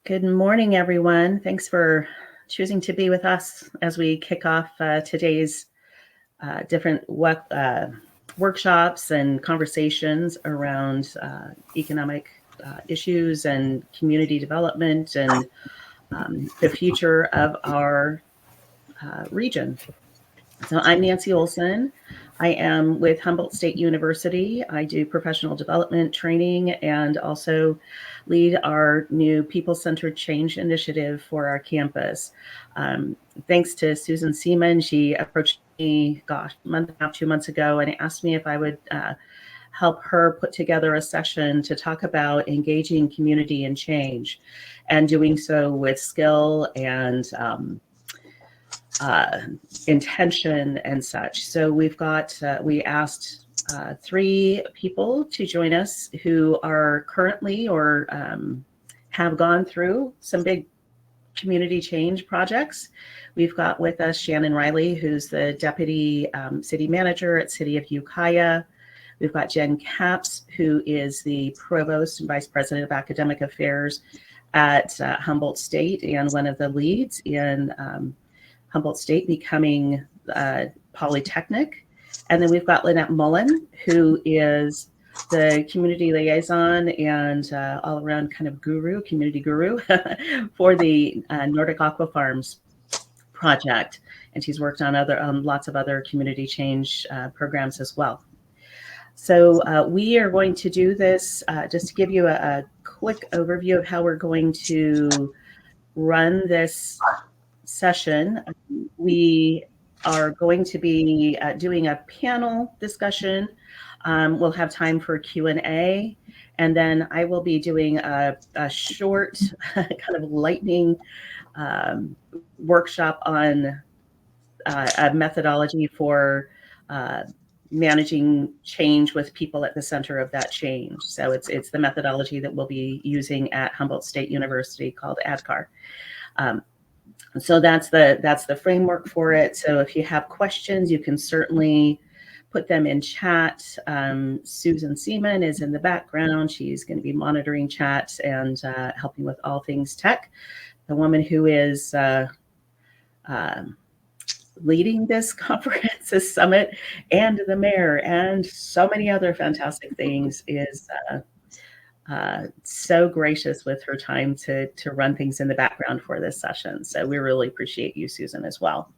Good morning, everyone. Thanks for choosing to be with us as we kick off today's different workshops and conversations around economic issues and community development and the future of our region. So I'm Nancy Olson. I am with Humboldt State University. I do professional development training and also lead our new people-centered change initiative for our campus. Thanks to Susan Seaman, she approached me, a month and a half, 2 months ago, and asked me if I would help her put together a session to talk about engaging community and change, and doing so with skill and intention and such. So we asked 3 people to join us who are currently or have gone through some big community change projects. We've got with us Shannon Riley, who's the deputy city manager at City of Ukiah. We've got Jenn, who is the provost and vice president of academic affairs at Humboldt State and one of the leads in Humboldt State becoming Polytechnic. And then we've got Lynette Mullen, who is the community liaison and all around kind of community guru for the Nordic Aquafarms project. And she's worked on lots of other community change programs as well. So we are going to do this just to give you a quick overview of how we're going to run this session. We are going to be doing a panel discussion. We'll have time for Q&A, and then I will be doing a short kind of lightning workshop on a methodology for managing change with people at the center of that change. So it's the methodology that we'll be using at Humboldt State University called ADCAR. So that's the framework for it. So if you have questions, you can certainly put them in chat. Susan Seaman is in the background. She's going to be monitoring chat and helping with all things tech. The woman who is leading this conference, this summit, and the mayor, and so many other fantastic things, is so gracious with her time to run things in the background for this session. So we really appreciate you, Susan, as well.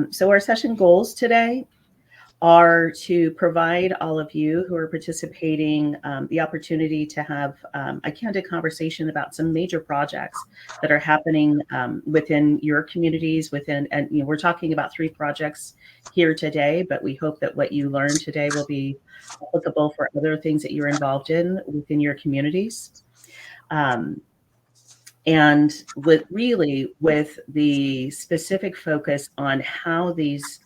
So our session goals today are to provide all of you who are participating the opportunity to have a candid conversation about some major projects that are happening within your communities. And we're talking about 3 projects here today, but we hope that what you learned today will be applicable for other things that you're involved in within your communities. And with the specific focus on how these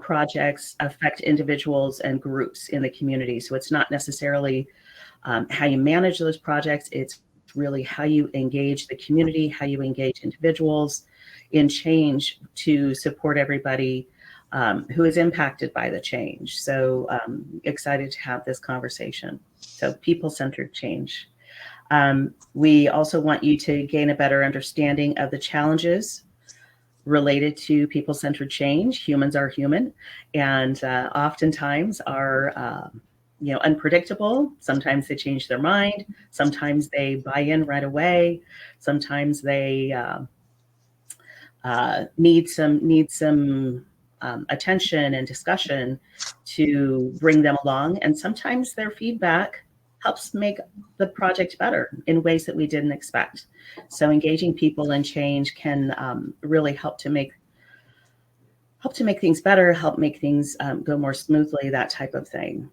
projects affect individuals and groups in the community. So it's not necessarily how you manage those projects, it's really how you engage the community, how you engage individuals in change to support everybody who is impacted by the change. So excited to have this conversation. So people-centered change. We also want you to gain a better understanding of the challenges related to people-centered change. Humans are human, and oftentimes are unpredictable. Sometimes they change their mind. Sometimes they buy in right away. Sometimes they need some attention and discussion to bring them along. And sometimes their feedback helps make the project better in ways that we didn't expect. So engaging people in change can really help to make things better, help make things go more smoothly, that type of thing.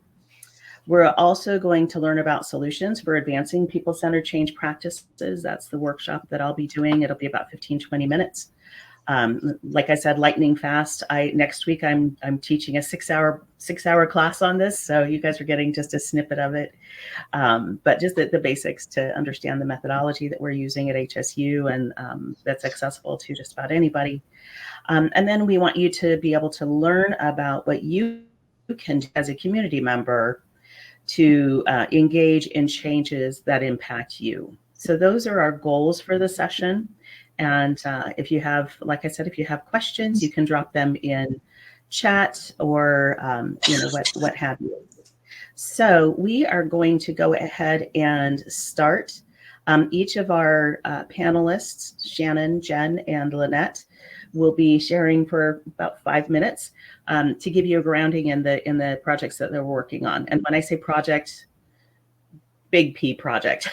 We're also going to learn about solutions for advancing people-centered change practices. That's the workshop that I'll be doing. It'll be about 15-20 minutes. Like I said, lightning fast. Next week I'm teaching a 6-hour class on this, so you guys are getting just a snippet of it. But just the basics to understand the methodology that we're using at HSU, and that's accessible to just about anybody. And then we want you to be able to learn about what you can do as a community member to engage in changes that impact you. So those are our goals for the session. And if you have, like I said, if you have questions, you can drop them in chat or what have you. So we are going to go ahead and start. Each of our panelists, Shannon, Jenn, and Lynette, will be sharing for about 5 minutes to give you a grounding in the projects that they're working on. And when I say project, big P project.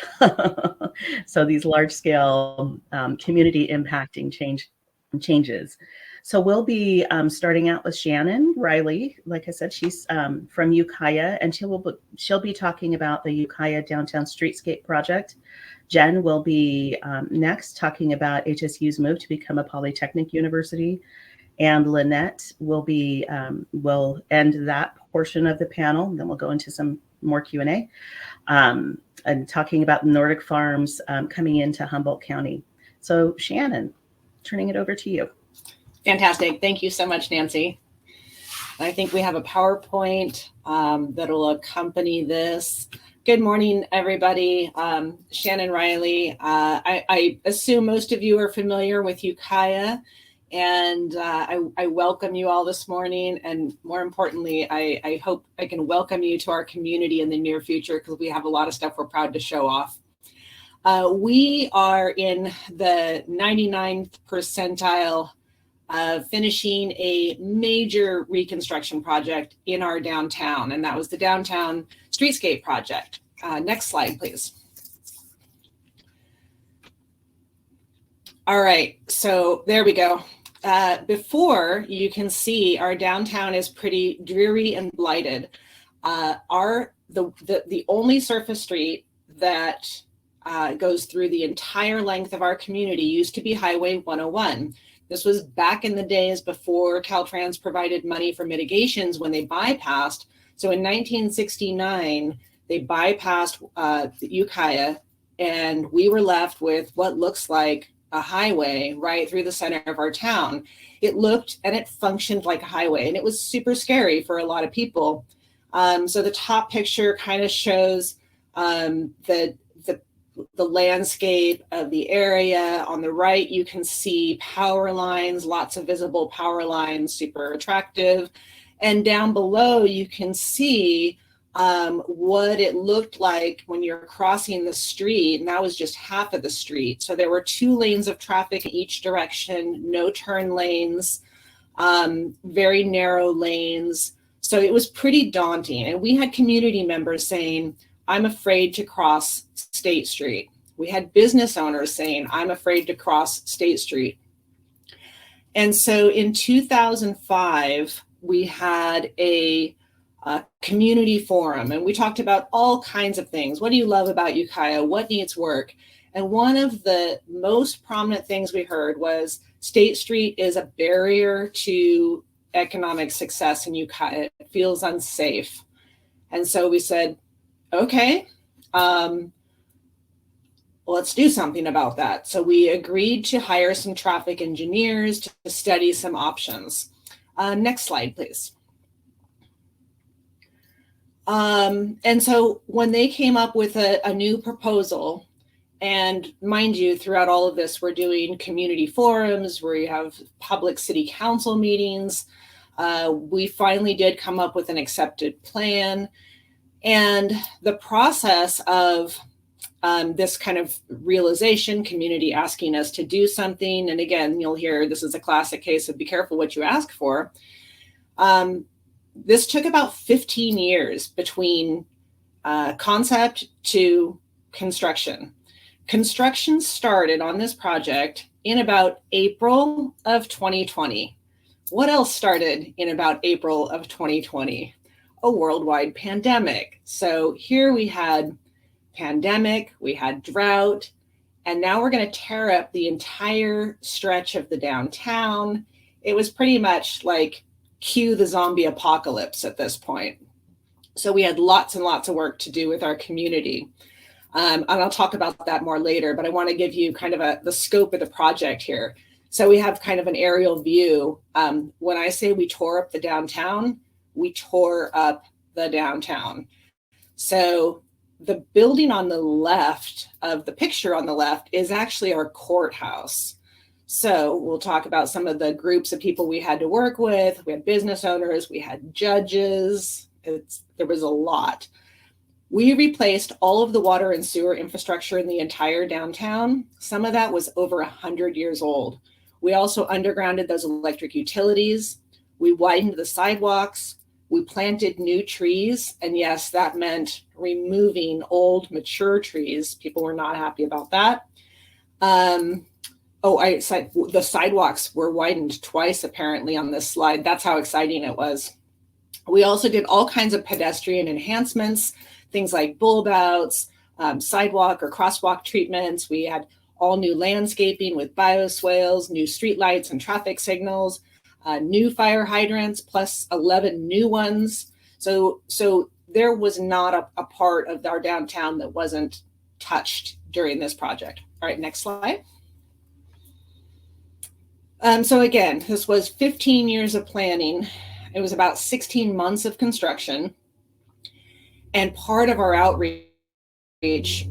So these large scale community impacting changes. So we'll be starting out with Shannon Riley. Like I said, she's from Ukiah, and she'll be talking about the Ukiah Downtown Streetscape Project. Jenn will be next, talking about HSU's move to become a polytechnic university. And Lynette will end that portion of the panel. And then we'll go into some more Q&A and talking about Nordic farms coming into Humboldt County. So Shannon, turning it over to you. Fantastic. Thank you so much, Nancy. I think we have a PowerPoint that will accompany this. Good morning, everybody. Shannon Riley. I assume most of you are familiar with Ukiah, and I welcome you all this morning. And more importantly, I hope I can welcome you to our community in the near future, because we have a lot of stuff we're proud to show off. We are in the 99th percentile of finishing a major reconstruction project in our downtown, and that was the Downtown Streetscape Project. Next slide, please. All right, so there we go. Before, you can see our downtown is pretty dreary and blighted. The only surface street that goes through the entire length of our community used to be Highway 101. This was back in the days before Caltrans provided money for mitigations when they bypassed. So in 1969, they bypassed the Ukiah, and we were left with what looks like a highway right through the center of our town. It looked and it functioned like a highway, and it was super scary for a lot of people. So the top picture kind of shows the landscape of the area. On the right, you can see power lines, lots of visible power lines, super attractive. And down below, you can see what it looked like when you're crossing the street, and that was just half of the street. So there were 2 lanes of traffic in each direction, no turn lanes, very narrow lanes. So it was pretty daunting. And we had community members saying, I'm afraid to cross State Street. We had business owners saying, I'm afraid to cross State Street. And so in 2005, we had a community forum, and we talked about all kinds of things. What do you love about Ukiah? What needs work? And one of the most prominent things we heard was State Street is a barrier to economic success in Ukiah. It feels unsafe. And so we said, okay, let's do something about that. So we agreed to hire some traffic engineers to study some options. Next slide, please. And so when they came up with a new proposal, and mind you, throughout all of this, we're doing community forums where you have public city council meetings. We finally did come up with an accepted plan. And the process of this kind of realization, community asking us to do something, and again, you'll hear this is a classic case of be careful what you ask for. This took about 15 years between concept to construction. Construction started on this project in about April of 2020. What else started in about April of 2020? A worldwide pandemic. So here we had pandemic, we had drought, and now we're going to tear up the entire stretch of the downtown. It was pretty much like cue the zombie apocalypse at this point. So we had lots and lots of work to do with our community. And I'll talk about that more later, but I want to give you kind of the scope of the project here. So we have kind of an aerial view. When I say we tore up the downtown, we tore up the downtown. So the building on the left of the picture on the left is actually our courthouse. So we'll talk about some of the groups of people we had to work with. We had business owners, we had judges. There was a lot. We replaced all of the water and sewer infrastructure in the entire downtown. Some of that was over 100 years old. We also undergrounded those electric utilities. We widened the sidewalks. We planted new trees. And yes, that meant removing old, mature trees. People were not happy about that. The sidewalks were widened twice, apparently, on this slide. That's how exciting it was. We also did all kinds of pedestrian enhancements, things like bulb outs, sidewalk or crosswalk treatments. We had all new landscaping with bioswales, new streetlights and traffic signals, new fire hydrants, plus 11 new ones. So there was not a part of our downtown that wasn't touched during this project. All right, next slide. So again, this was 15 years of planning. It was about 16 months of construction. And part of our outreach,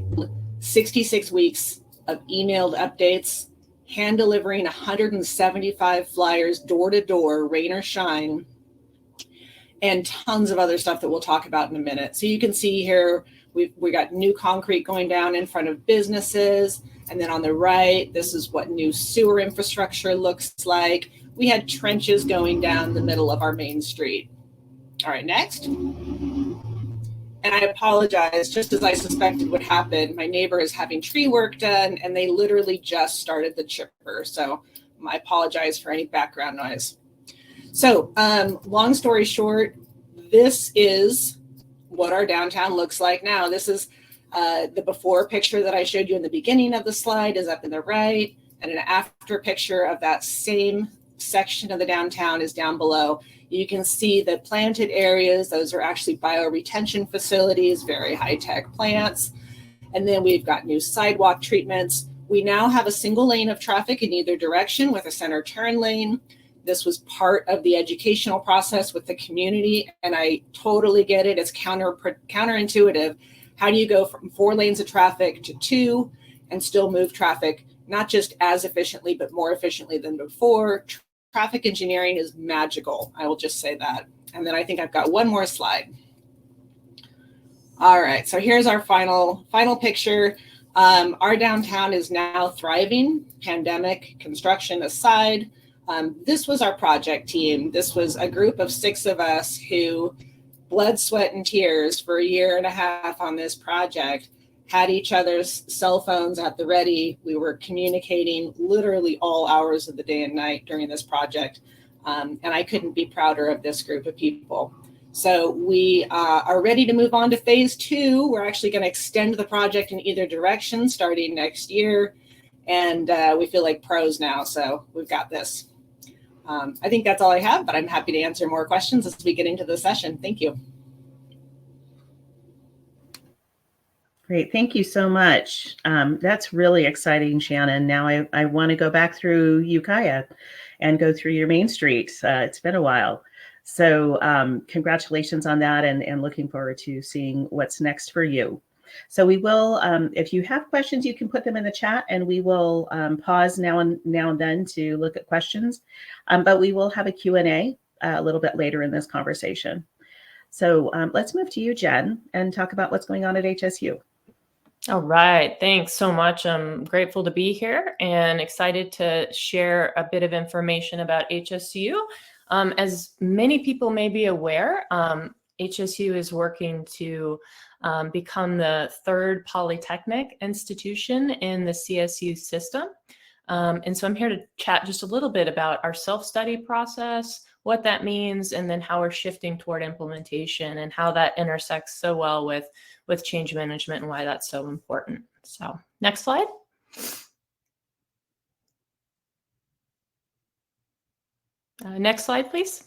66 weeks of emailed updates, hand delivering 175 flyers door to door, rain or shine, and tons of other stuff that we'll talk about in a minute. So you can see here, we got new concrete going down in front of businesses. And then on the right, this is what new sewer infrastructure looks like. We had trenches going down the middle of our main street. All right, next. And I apologize, just as I suspected would happen, my neighbor is having tree work done and they literally just started the chipper. So I apologize for any background noise. So long story short, this is what our downtown looks like now. This is the before picture that I showed you in the beginning of the slide is up in the right, and an after picture of that same section of the downtown is down below. You can see the planted areas. Those are actually bioretention facilities, very high-tech plants. And then we've got new sidewalk treatments. We now have a single lane of traffic in either direction with a center turn lane. This was part of the educational process with the community, and I totally get it. It's counterintuitive. How do you go from 4 lanes of traffic to 2 and still move traffic, not just as efficiently, but more efficiently than before? Traffic engineering is magical. I will just say that. And then I think I've got one more slide. All right, so here's our final picture. Our downtown is now thriving, pandemic, construction aside. This was our project team. This was a group of 6 of us who blood, sweat, and tears for 1.5 years on this project, had each other's cell phones at the ready. We were communicating literally all hours of the day and night during this project. And I couldn't be prouder of this group of people. So we are ready to move on to phase 2. We're actually going to extend the project in either direction starting next year. And we feel like pros now, so we've got this. I think that's all I have, but I'm happy to answer more questions as we get into the session. Thank you. Great. Thank you so much. That's really exciting, Shannon. Now I want to go back through Ukiah and go through your main street. It's been a while. So congratulations on that, and looking forward to seeing what's next for you. So we will, if you have questions, you can put them in the chat, and we will pause now and then to look at questions. But we will have a Q&A a little bit later in this conversation. So let's move to you, Jenn, and talk about what's going on at HSU. All right. Thanks so much. I'm grateful to be here and excited to share a bit of information about HSU. As many people may be aware, HSU is working to become the 3rd polytechnic institution in the CSU system. And so I'm here to chat just a little bit about our self-study process, what that means, and then how we're shifting toward implementation and how that intersects so well with change management and why that's so important. So next slide. Next slide, please.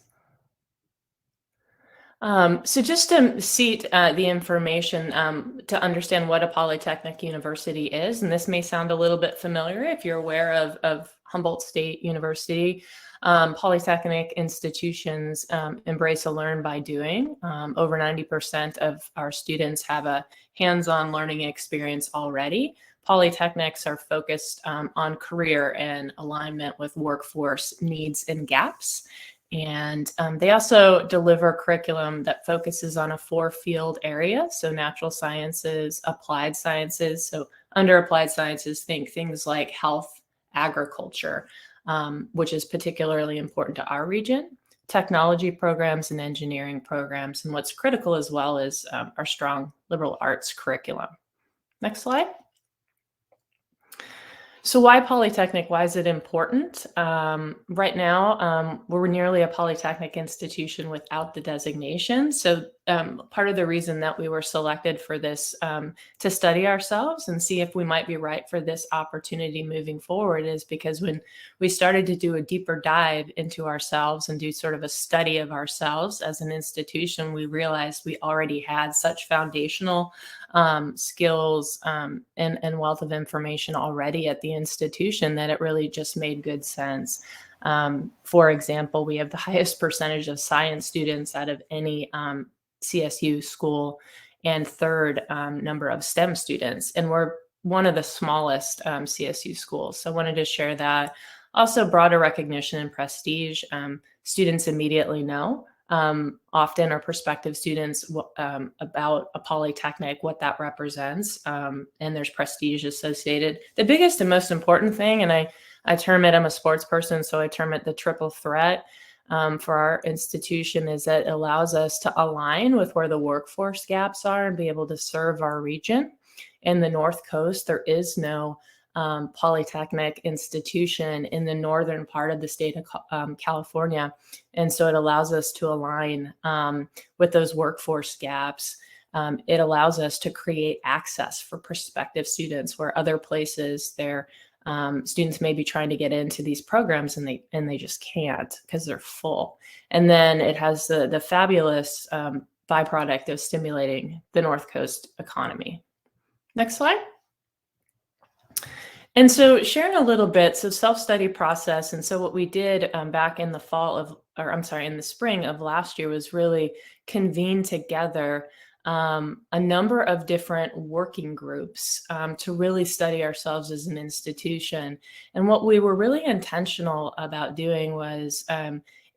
So just to seat the information to understand what a polytechnic university is, and this may sound a little bit familiar if you're aware of Humboldt State University. Polytechnic institutions embrace a learn by doing. Over 90% of our students have a hands-on learning experience already. Polytechnics are focused on career and alignment with workforce needs and gaps. And they also deliver curriculum that focuses on a 4-field area. So natural sciences, applied sciences. So under applied sciences, think things like health, agriculture, which is particularly important to our region, technology programs and engineering programs. And what's critical as well is our strong liberal arts curriculum. Next slide. So why Polytechnic? Why is it important? Right now, we're nearly a Polytechnic institution without the designation. So part of the reason that we were selected for this to study ourselves and see if we might be right for this opportunity moving forward is because when we started to do a deeper dive into ourselves and do sort of a study of ourselves as an institution, we realized we already had such foundational skills and wealth of information already at the institution that it really just made good sense. For example, we have the highest percentage of science students out of any CSU school and third number of STEM students. And we're one of the smallest CSU schools. So I wanted to share that. Also broader recognition and prestige. Students immediately know often our prospective students about a polytechnic, what that represents, and there's prestige associated. The biggest and most important thing, and I term it, I'm a sports person, so I term it the triple threat for our institution, is that it allows us to align with where the workforce gaps are and be able to serve our region. In the North Coast, there is no polytechnic institution in the northern part of the state of California. And so it allows us to align with those workforce gaps. It allows us to create access for prospective students where other places their students may be trying to get into these programs and they just can't because they're full. And then it has the fabulous byproduct of stimulating the North Coast economy. Next slide. And so sharing a little bit, so self-study process. And so what we did back in the in the spring of last year was really convene together a number of different working groups to really study ourselves as an institution. And what we were really intentional about doing was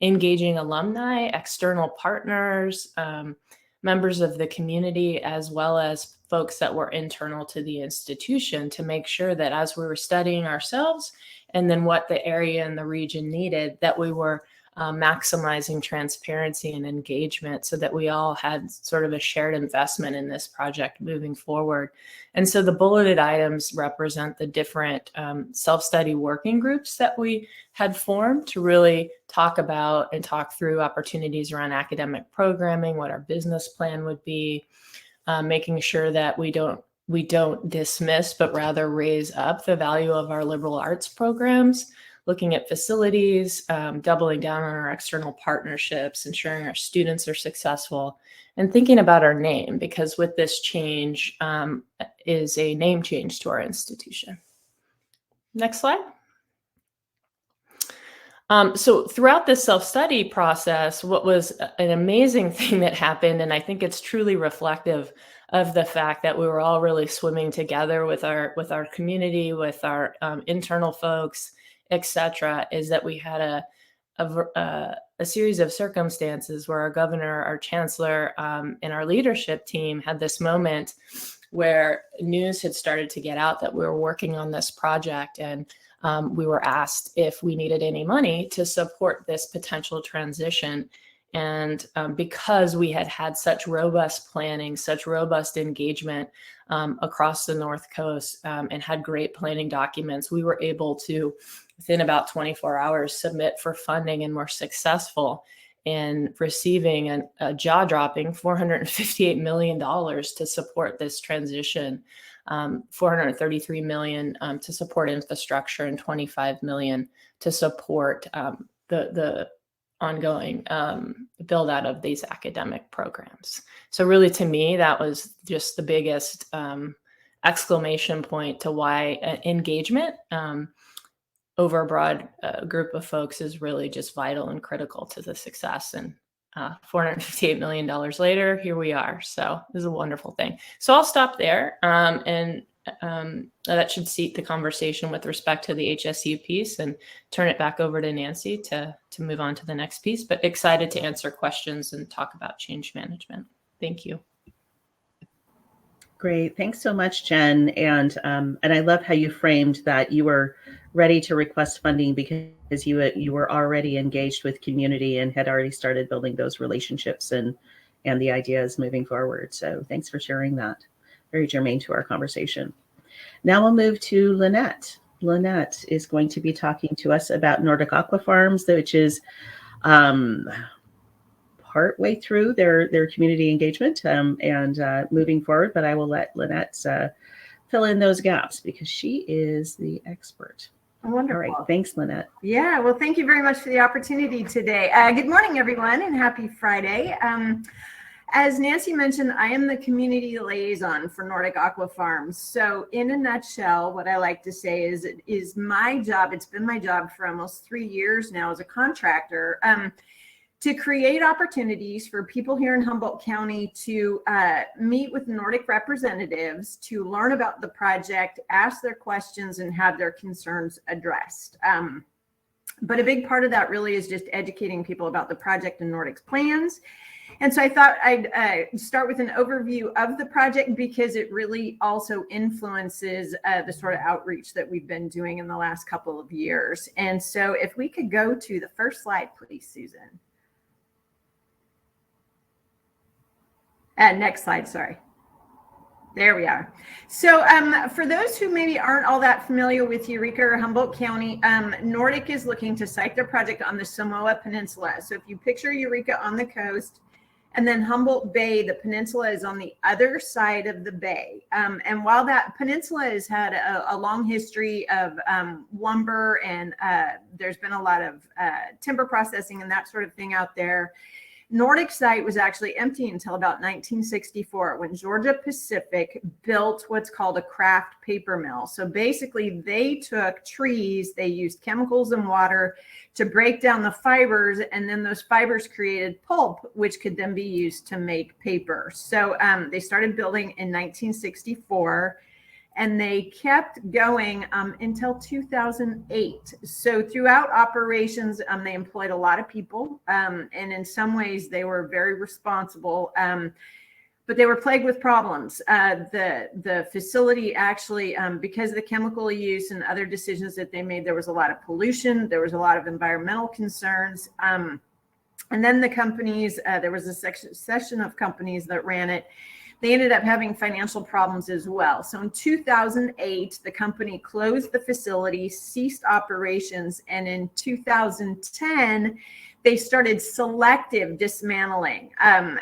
engaging alumni, external partners, members of the community, as well as folks that were internal to the institution to make sure that as we were studying ourselves and then what the area and the region needed, that we were maximizing transparency and engagement so that we all had sort of a shared investment in this project moving forward. And so the bulleted items represent the different self-study working groups that we had formed to really talk about and talk through opportunities around academic programming, what our business plan would be, making sure that we don't dismiss, but rather raise up the value of our liberal arts programs, looking at facilities, doubling down on our external partnerships, ensuring our students are successful, and thinking about our name, because with this change is a name change to our institution. Next slide. So throughout this self-study process, what was an amazing thing that happened, and I think it's truly reflective of the fact that we were all really swimming together with our community, with our internal folks, etc., is that we had a series of circumstances where our governor, our chancellor, and our leadership team had this moment where news had started to get out that we were working on this project, and we were asked if we needed any money to support this potential transition. And because we had had such robust planning, such robust engagement across the North Coast and had great planning documents, we were able to, within about 24 hours, submit for funding and were successful in receiving a jaw-dropping $458 million to support this transition, $433 million to support infrastructure, and $25 million to support the ongoing build out of these academic programs. So really, to me, that was just the biggest exclamation point to why engagement over a broad group of folks is really just vital and critical to the success. And $458 million later, here we are. So this is a wonderful thing. So I'll stop there. And that should seat the conversation with respect to the HSU piece, and turn it back over to Nancy to move on to the next piece, but excited to answer questions and talk about change management. Thank you. Great. Thanks so much, Jen. And I love how you framed that you were ready to request funding because you were already engaged with community and had already started building those relationships and the ideas moving forward. So thanks for sharing that. Very germane to our conversation. Now we'll move to Lynette. Lynette is going to be talking to us about Nordic Aquafarms, which is partway through their community engagement and moving forward. But I will let Lynette fill in those gaps because she is the expert. Wonderful. All right. Thanks, Lynette. Yeah. Well, thank you very much for the opportunity today. Good morning, everyone, and happy Friday. As Nancy mentioned, I am the community liaison for Nordic Aquafarms. So in a nutshell, what I like to say is it is my job. It's been my job for almost 3 years now as a contractor to create opportunities for people here in Humboldt County to meet with Nordic representatives, to learn about the project, ask their questions, and have their concerns addressed. But a big part of that really is just educating people about the project and Nordic's plans. And so I thought I'd start with an overview of the project because it really also influences the sort of outreach that we've been doing in the last couple of years. And so if we could go to the first slide, please, Susan. Next slide, sorry. There we are. So for those who maybe aren't all that familiar with Eureka or Humboldt County, Nordic is looking to site their project on the Samoa Peninsula. So if you picture Eureka on the coast, and then Humboldt Bay, the peninsula is on the other side of the bay. And while that peninsula has had a long history of lumber and there's been a lot of timber processing and that sort of thing out there, Nordic site was actually empty until about 1964 when Georgia Pacific built what's called a craft paper mill. So basically they took trees, they used chemicals and water to break down the fibers, and then those fibers created pulp, which could then be used to make paper. So they started building in 1964. And they kept going until 2008. So throughout operations, they employed a lot of people. And in some ways, they were very responsible. But they were plagued with problems. The facility actually, because of the chemical use and other decisions that they made, there was a lot of pollution. There was a lot of environmental concerns. And then the companies, there was a section of companies that ran it. They ended up having financial problems as well. So in 2008, the company closed the facility, ceased operations, and in 2010, they started selective dismantling and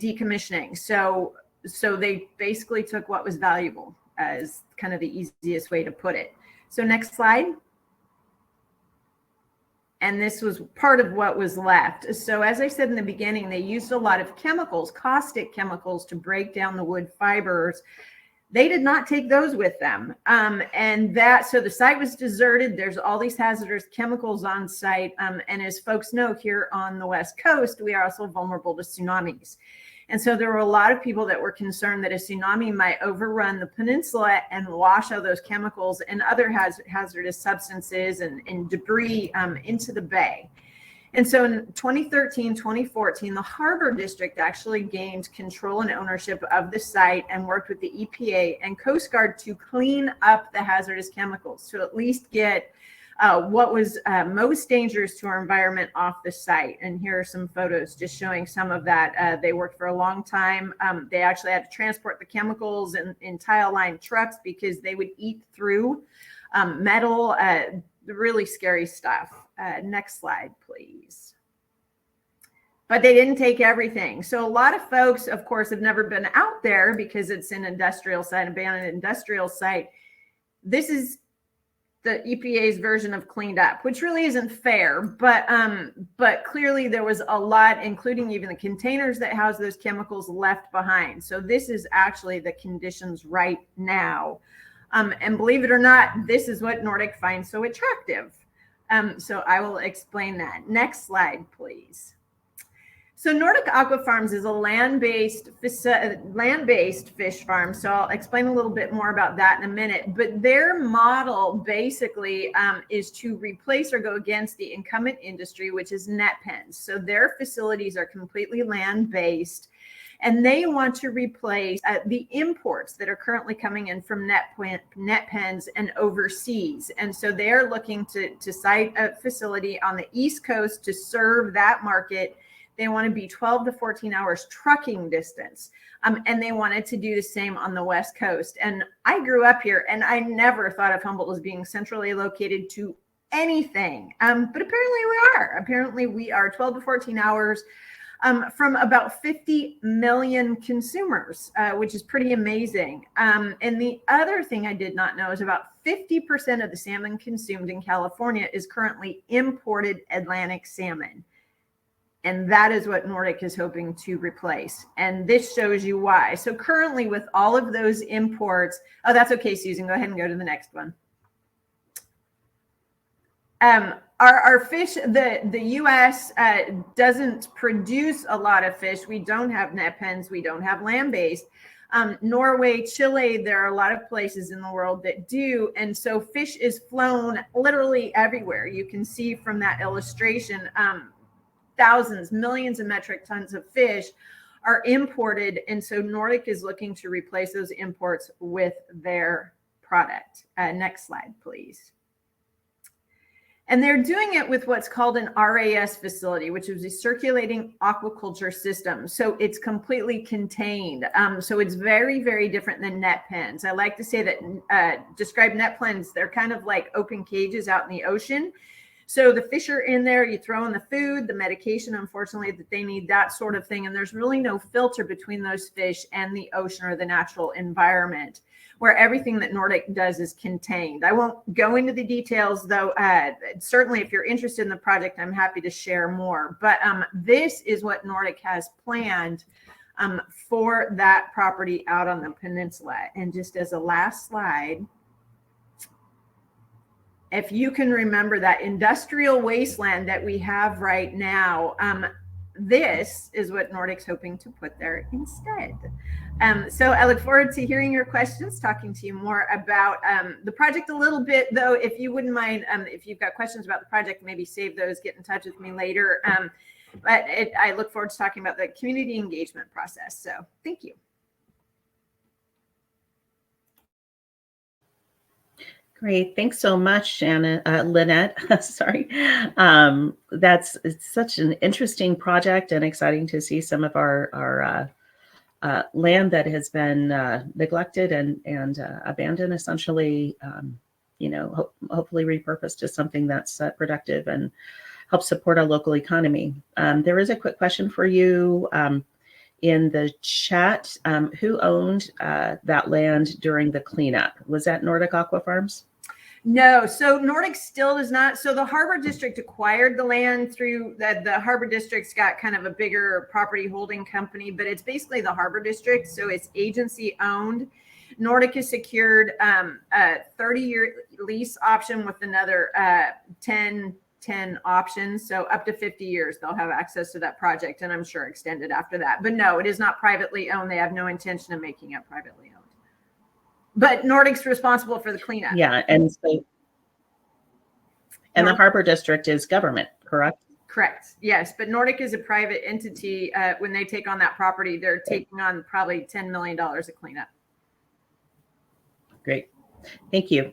decommissioning. So they basically took what was valuable as kind of the easiest way to put it. So next slide. And this was part of what was left. So as I said in the beginning, they used a lot of chemicals, caustic chemicals, to break down the wood fibers. They did not take those with them. So the site was deserted. There's all these hazardous chemicals on site. And as folks know, here on the West Coast, we are also vulnerable to tsunamis. And so there were a lot of people that were concerned that a tsunami might overrun the peninsula and wash all those chemicals and other hazardous substances and debris into the bay. And so in 2013, 2014, the Harbor District actually gained control and ownership of the site and worked with the EPA and Coast Guard to clean up the hazardous chemicals to at least get what was most dangerous to our environment off the site. And here are some photos just showing some of that. They worked for a long time. They actually had to transport the chemicals in tile line trucks because they would eat through metal, really scary stuff. Next slide, please. But they didn't take everything. So a lot of folks, of course, have never been out there because it's an industrial site, abandoned industrial site. This is the EPA's version of cleaned up, which really isn't fair, but clearly there was a lot, including even the containers that house those chemicals, left behind. So this is actually the conditions right now. And believe it or not, this is what Nordic finds so attractive. So I will explain that. Next slide, please. So Nordic Aquafarms is a land-based fish farm. So I'll explain a little bit more about that in a minute. But their model basically is to replace or go against the incumbent industry, which is net pens. So their facilities are completely land-based, and they want to replace the imports that are currently coming in from net pens and overseas. And so they're looking to site a facility on the East Coast to serve that market. They want to be 12 to 14 hours trucking distance. And they wanted to do the same on the West Coast. And I grew up here, and I never thought of Humboldt as being centrally located to anything. But apparently we are. Apparently we are 12 to 14 hours from about 50 million consumers, which is pretty amazing. And the other thing I did not know is about 50% of the salmon consumed in California is currently imported Atlantic salmon. And that is what Nordic is hoping to replace. And this shows you why. So currently with all of those imports, oh, that's okay, Susan, go ahead and go to the next one. Our fish, the U.S. Doesn't produce a lot of fish. We don't have net pens. We don't have land-based. Norway, Chile, there are a lot of places in the world that do. And so fish is flown literally everywhere. You can see from that illustration, thousands, millions of metric tons of fish are imported. And so Nordic is looking to replace those imports with their product. Next slide, please. And they're doing it with what's called an RAS facility, which is a circulating aquaculture system. So it's completely contained. So it's very, very different than net pens. I like to say that describe net pens, they're kind of like open cages out in the ocean. So the fish are in there, you throw in the food, the medication, unfortunately, that they need, that sort of thing. And there's really no filter between those fish and the ocean or the natural environment, where everything that Nordic does is contained. I won't go into the details, though. Certainly, if you're interested in the project, I'm happy to share more. But this is what Nordic has planned for that property out on the peninsula. And just as a last slide, if you can remember that industrial wasteland that we have right now, this is what Nordic's hoping to put there instead. So I look forward to hearing your questions, talking to you more about the project a little bit, though, if you wouldn't mind, if you've got questions about the project, maybe save those, get in touch with me later. But I look forward to talking about the community engagement process. So thank you. Great. Thanks so much, Lynette. Sorry. It's such an interesting project and exciting to see some of our land that has been neglected and abandoned, essentially, hopefully repurposed to something that's productive and helps support our local economy. There is a quick question for you in the chat. Who owned that land during the cleanup? Was that Nordic Aquafarms? No, so Nordic still does not. So the Harbor District acquired the land through the Harbor District's got kind of a bigger property holding company, but it's basically the Harbor District. So it's agency owned. Nordic has secured a 30-year lease option with another 10 options. So up to 50 years, they'll have access to that project, and I'm sure extended after that. But no, it is not privately owned. They have no intention of making it privately owned. But Nordic's responsible for the cleanup. Yeah, and the Harbor District is government, correct? Correct. Yes, but Nordic is a private entity. When they take on that property, they're taking on probably $10 million of cleanup. Great. Thank you.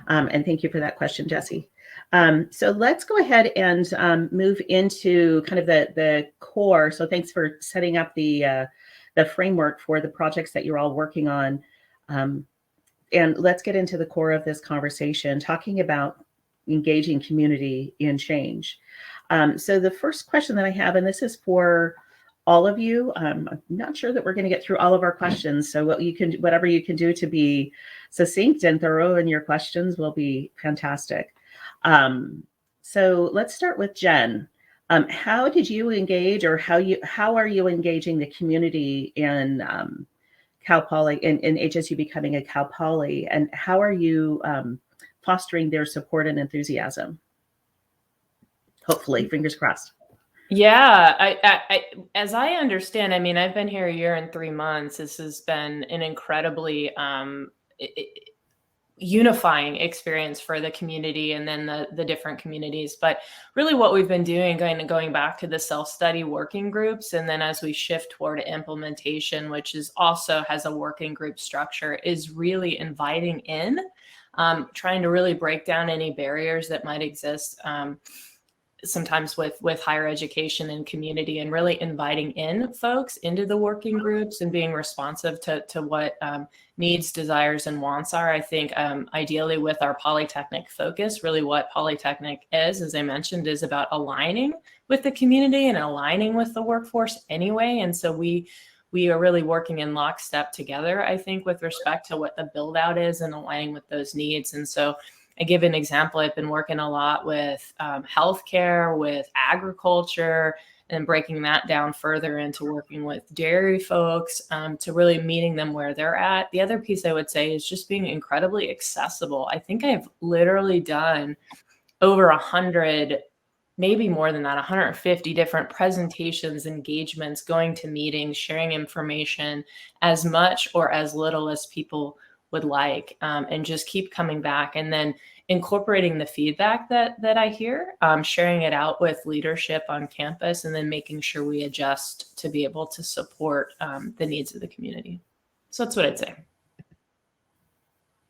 And thank you for that question, Jesse. So let's go ahead and move into kind of the core. So thanks for setting up the framework for the projects that you're all working on. And let's get into the core of this conversation, talking about engaging community in change. So the first question that I have, and this is for all of you. I'm not sure that we're going to get through all of our questions. So whatever you can do to be succinct and thorough in your questions will be fantastic. So let's start with Jenn. How did you engage, or how are you engaging the community in Cal Poly, in HSU becoming a Cal Poly, and how are you fostering their support and enthusiasm? Hopefully, fingers crossed. Yeah, I as I understand, I mean, I've been here a year and 3 months. This has been an incredibly unifying experience for the community, and then the different communities. But really what we've been doing, going back to the self-study working groups, and then as we shift toward implementation, which is also has a working group structure, is really inviting in, trying to really break down any barriers that might exist sometimes with higher education and community, and really inviting in folks into the working groups and being responsive to what needs, desires, and wants are. I think ideally with our Polytechnic focus, really what Polytechnic is, as I mentioned, is about aligning with the community and aligning with the workforce anyway. And so we are really working in lockstep together, I think, with respect to what the build out is and aligning with those needs. And so I give an example. I've been working a lot with healthcare, with agriculture, and breaking that down further into working with dairy folks, to really meeting them where they're at. The other piece I would say is just being incredibly accessible. I think I've literally done over 100, maybe more than that, 150 different presentations, engagements, going to meetings, sharing information, as much or as little as people would like, and just keep coming back, and then incorporating the feedback that I hear, sharing it out with leadership on campus, and then making sure we adjust to be able to support the needs of the community. So that's what I'd say.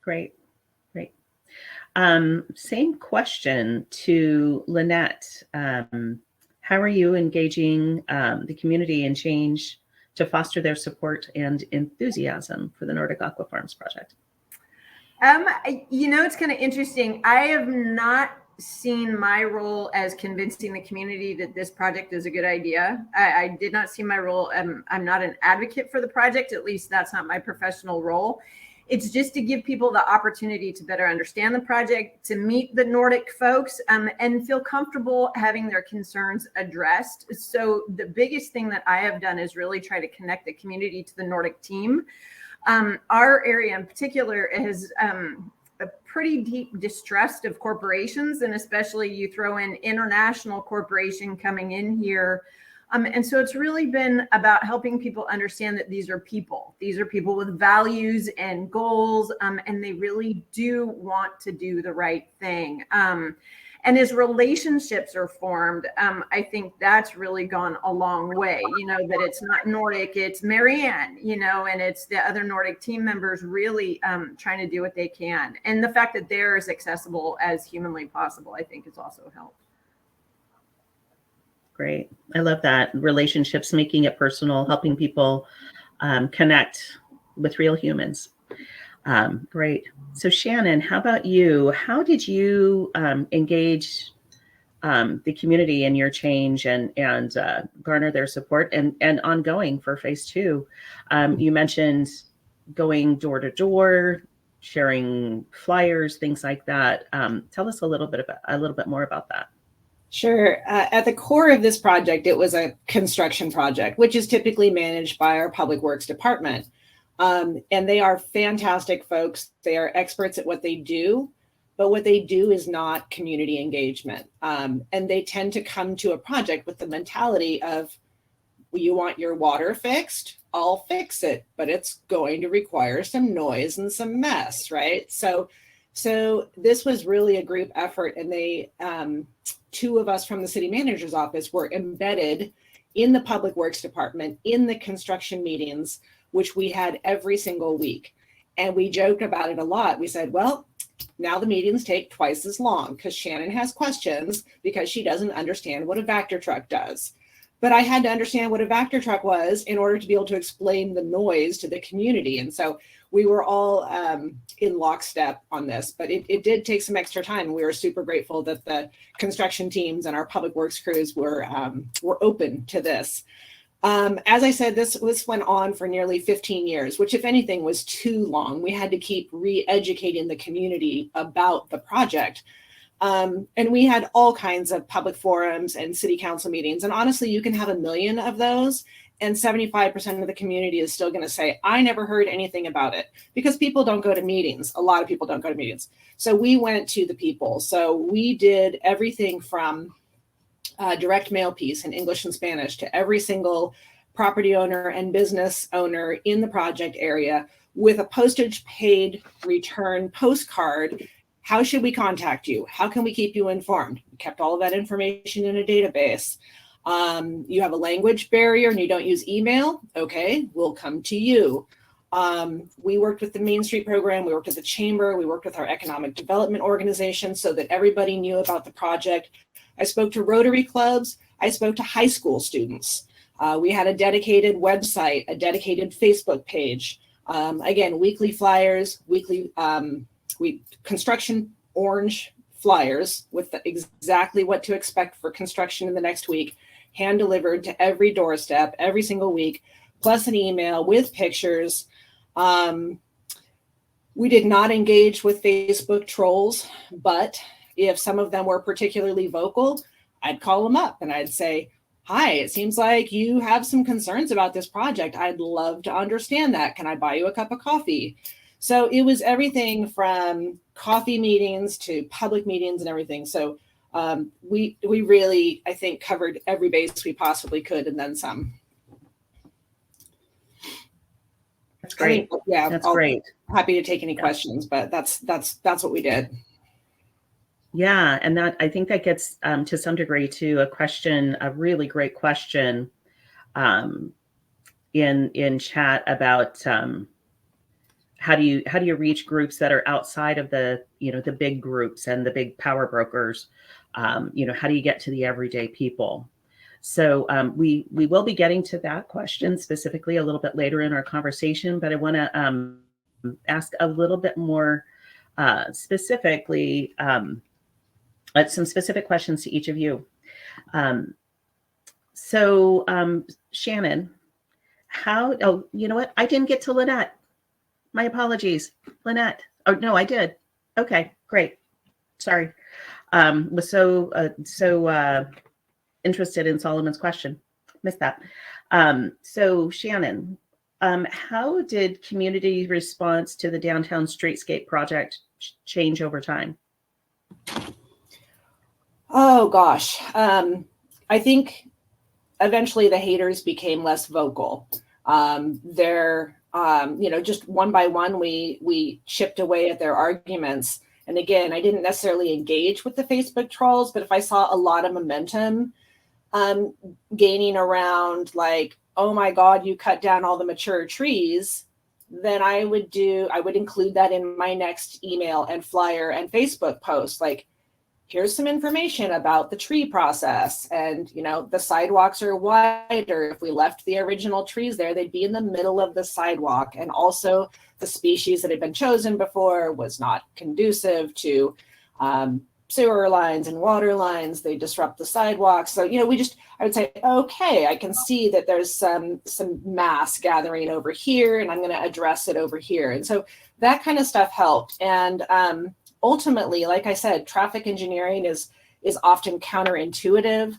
Great. Same question to Lynette. How are you engaging the community in change to foster their support and enthusiasm for the Nordic Aquafarms project? It's kind of interesting. I have not seen my role as convincing the community that this project is a good idea. I did not see my role. I'm not an advocate for the project. At least that's not my professional role. It's just to give people the opportunity to better understand the project, to meet the Nordic folks, and feel comfortable having their concerns addressed. So the biggest thing that I have done is really try to connect the community to the Nordic team. Our area in particular has a pretty deep distrust of corporations, and especially you throw in international corporation coming in here. And so it's really been about helping people understand that these are people. These are people with values and goals, and they really do want to do the right thing. And as relationships are formed, I think that's really gone a long way, that it's not Nordic, it's Marianne, and it's the other Nordic team members really trying to do what they can. And the fact that they're as accessible as humanly possible, I think has also helped. Great. I love that. Relationships, making it personal, helping people connect with real humans. Great. So Shannon, how about you? How did you engage the community in your change and garner their support and ongoing for phase 2? You mentioned going door to door, sharing flyers, things like that. Tell us a little bit more about that. Sure. At the core of this project, it was a construction project, which is typically managed by our Public Works Department. And they are fantastic folks. They are experts at what they do, but what they do is not community engagement. And they tend to come to a project with the mentality of, well, you want your water fixed? I'll fix it, but it's going to require some noise and some mess, right? So this was really a group effort, and they, 2 of us from the city manager's office were embedded in the Public Works Department in the construction meetings, which we had every single week. And we joked about it a lot. We said, well, now the meetings take twice as long because Shannon has questions because she doesn't understand what a Vector truck does. But I had to understand what a Vector truck was in order to be able to explain the noise to the community. And so we were all in lockstep on this, but it did take some extra time. We were super grateful that the construction teams and our public works crews were open to this. As I said, this went on for nearly 15 years, which if anything was too long. We had to keep re-educating the community about the project. And we had all kinds of public forums and city council meetings. And honestly, you can have 1 million of those and 75% of the community is still going to say, I never heard anything about it, because people don't go to meetings. A lot of people don't go to meetings. So we went to the people. So we did everything from direct mail piece in English and Spanish to every single property owner and business owner in the project area with a postage paid return postcard. How should we contact you? How can we keep you informed? We kept all of that information in a database. You have a language barrier and you don't use email? Okay, we'll come to you. We worked with the Main Street program, we worked with the chamber, we worked with our economic development organization so that everybody knew about the project. I spoke to Rotary clubs, I spoke to high school students. We had a dedicated website, a dedicated Facebook page. Again, weekly flyers, construction orange flyers with exactly what to expect for construction in the next week, hand delivered to every doorstep every single week, plus an email with pictures. We did not engage with Facebook trolls, but if some of them were particularly vocal, I'd call them up and I'd say, hi, it seems like you have some concerns about this project. I'd love to understand that. Can I buy you a cup of coffee? So it was everything from coffee meetings to public meetings and everything. So we really, I think, covered every base we possibly could and then some. That's great. Yeah, that's great. Happy to take any questions, but that's what we did. Yeah, and that I think that gets to some degree to a question, a really great question in chat about how do you reach groups that are outside of the the big groups and the big power brokers? How do you get to the everyday people? So we will be getting to that question specifically a little bit later in our conversation, but I want to ask a little bit more specifically some specific questions to each of you. Shannon, you know what? I didn't get to Lynette. My apologies, Lynette. Oh no, I did. Okay, great. Sorry. Was so interested in Solomon's question. Missed that. So Shannon, how did community response to the downtown streetscape project change over time? Oh gosh, I think eventually the haters became less vocal. Just one by one, we chipped away at their arguments. And again, I didn't necessarily engage with the Facebook trolls, but if I saw a lot of momentum gaining around like, oh my God, you cut down all the mature trees, then I would include that in my next email and flyer and Facebook post. Like, here's some information about the tree process. And, the sidewalks are wider. If we left the original trees there, they'd be in the middle of the sidewalk. And also the species that had been chosen before was not conducive to sewer lines and water lines. They disrupt the sidewalks. So, I would say, okay, I can see that there's some mass gathering over here and I'm going to address it over here. And so that kind of stuff helped. And, ultimately, like I said, traffic engineering is often counterintuitive.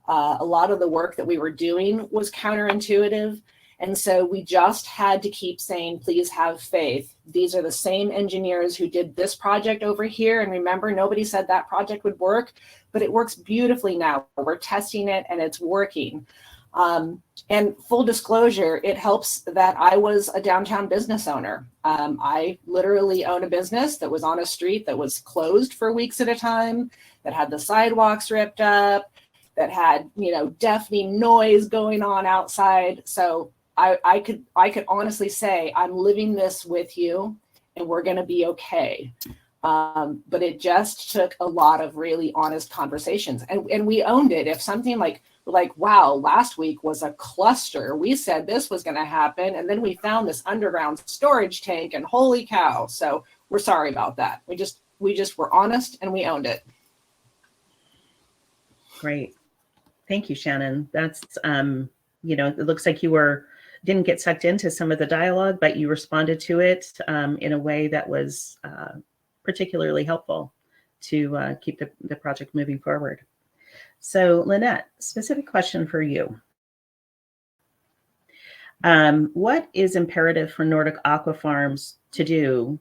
A lot of the work that we were doing was counterintuitive. And so we just had to keep saying, please have faith. These are the same engineers who did this project over here. And remember, nobody said that project would work, but it works beautifully now. We're testing it and it's working. And full disclosure, it helps that I was a downtown business owner. I literally own a business that was on a street that was closed for weeks at a time, that had the sidewalks ripped up, that had, deafening noise going on outside. So I could honestly say, I'm living this with you and we're going to be okay. But it just took a lot of really honest conversations and we owned it. If something like, wow, last week was a cluster. We said this was going to happen. And then we found this underground storage tank and holy cow. So we're sorry about that. We just were honest and we owned it. Great. Thank you, Shannon. That's it looks like you didn't get sucked into some of the dialogue, but you responded to it in a way that was particularly helpful to keep the project moving forward. So Lynette, specific question for you. What is imperative for Nordic Aquafarms to do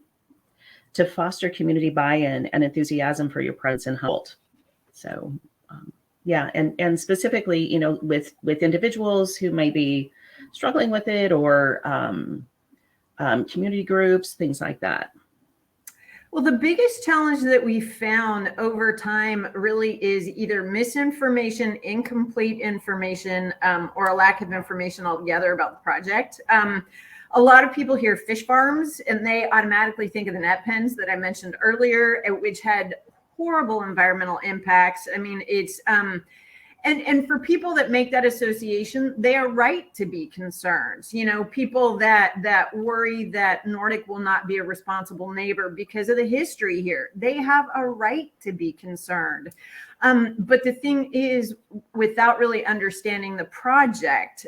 to foster community buy-in and enthusiasm for your presence in Humboldt? So yeah, and specifically, with individuals who may be struggling with it, or community groups, things like that. Well, the biggest challenge that we found over time really is either misinformation, incomplete information, or a lack of information altogether about the project. A lot of people hear fish farms and they automatically think of the net pens that I mentioned earlier, which had horrible environmental impacts. I mean, it's and for people that make that association, they are right to be concerned. People that worry that Nordic will not be a responsible neighbor because of the history here, they have a right to be concerned. But the thing is, without really understanding the project,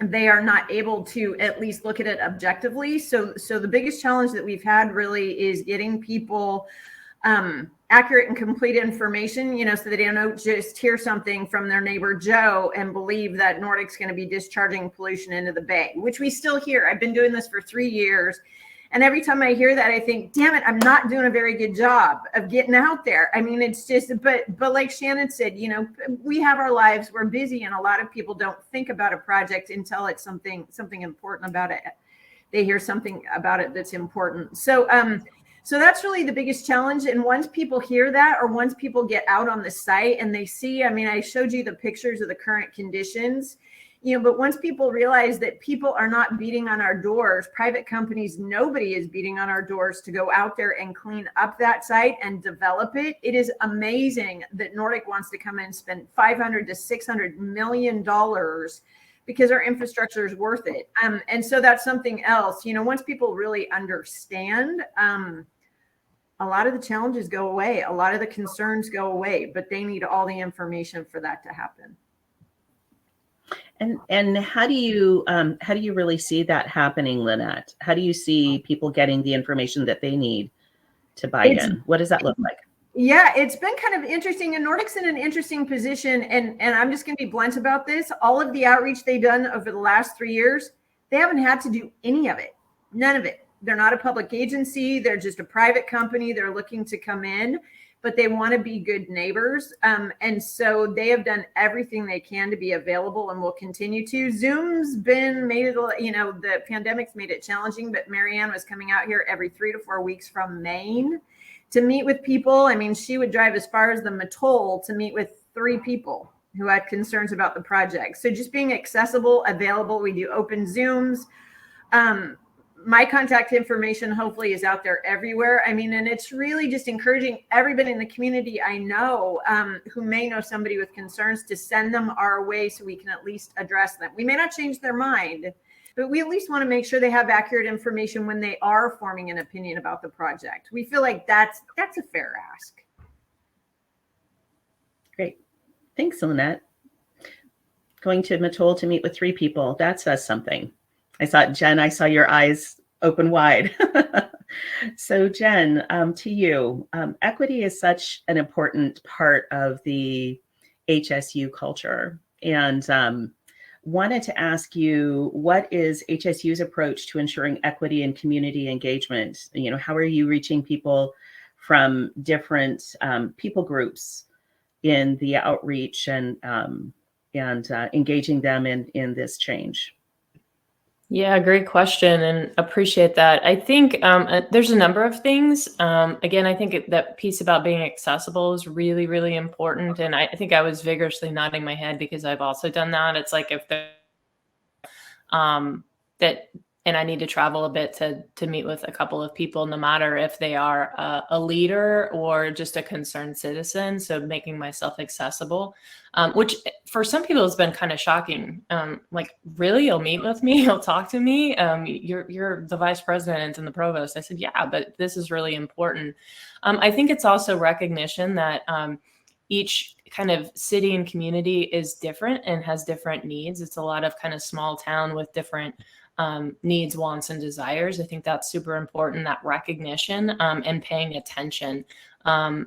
they are not able to at least look at it objectively. So the biggest challenge that we've had really is getting people accurate and complete information, so they don't just hear something from their neighbor Joe and believe that Nordic's going to be discharging pollution into the bay, which we still hear. I've been doing this for 3 years. And every time I hear that, I think, damn it, I'm not doing a very good job of getting out there. I mean, it's just, but like Shannon said, we have our lives, we're busy, and a lot of people don't think about a project until it's something important about it. They hear something about it that's important. So that's really the biggest challenge. And once people hear that, or once people get out on the site and they see, I showed you the pictures of the current conditions, but once people realize that people are not beating on our doors, private companies, nobody is beating on our doors to go out there and clean up that site and develop it. It is amazing that Nordic wants to come in and spend $500 to $600 million because our infrastructure is worth it. And so that's something else. Once people really understand, a lot of the challenges go away, a lot of the concerns go away, but they need all the information for that to happen. And how do you really see that happening, Lynette? How do you see people getting the information that they need to buy in? What does that look like? Yeah, it's been kind of interesting, and Nordic's in an interesting position, and I'm just going to be blunt about this. All of the outreach they've done over the last 3 years, they haven't had to do any of it, none of it. They're not a public agency. They're just a private company. They're looking to come in, but they want to be good neighbors. And so they have done everything they can to be available and will continue to. Zoom's made it, the pandemic's made it challenging, but Marianne was coming out here every 3 to 4 weeks from Maine to meet with people. She would drive as far as the Atoll to meet with 3 people who had concerns about the project. So just being accessible, available. We do open Zooms. My contact information hopefully is out there everywhere. And it's really just encouraging everybody in the community I know who may know somebody with concerns to send them our way so we can at least address them. We may not change their mind, but we at least want to make sure they have accurate information when they are forming an opinion about the project. We feel like that's a fair ask. Great. Thanks, Lynette. Going to Atoll to meet with 3 people. That says something. Jenn, I saw your eyes open wide. So Jenn, to you, equity is such an important part of the HSU culture, and wanted to ask you, what is HSU's approach to ensuring equity and community engagement? How are you reaching people from different people groups in the outreach and engaging them in this change? Yeah, great question, and appreciate that. I think there's a number of things. Again, I think that piece about being accessible is really, really important. And I think I was vigorously nodding my head because I've also done that. It's like if and I need to travel a bit to meet with a couple of people, no matter if they are a leader or just a concerned citizen. So making myself accessible, which for some people has been kind of shocking. Like, really, you'll meet with me, you'll talk to me. You're the vice president and the provost. I said, yeah, but this is really important. I think it's also recognition that each kind of city and community is different and has different needs. It's a lot of kind of small town with different needs, wants, and desires. I think that's super important, that recognition and paying attention and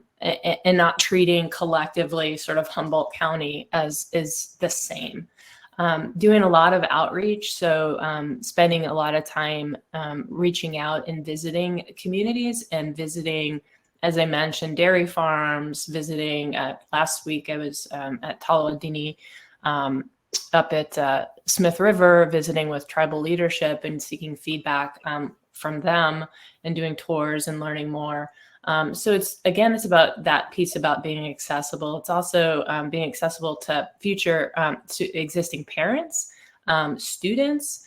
not treating collectively sort of Humboldt County as is the same. Doing a lot of outreach, so spending a lot of time reaching out and visiting communities and visiting, as I mentioned, dairy farms, visiting. Last week I was at Taladini up at Smith River, visiting with tribal leadership and seeking feedback from them and doing tours and learning more. So it's about that piece about being accessible. It's also being accessible to future, to existing parents, students,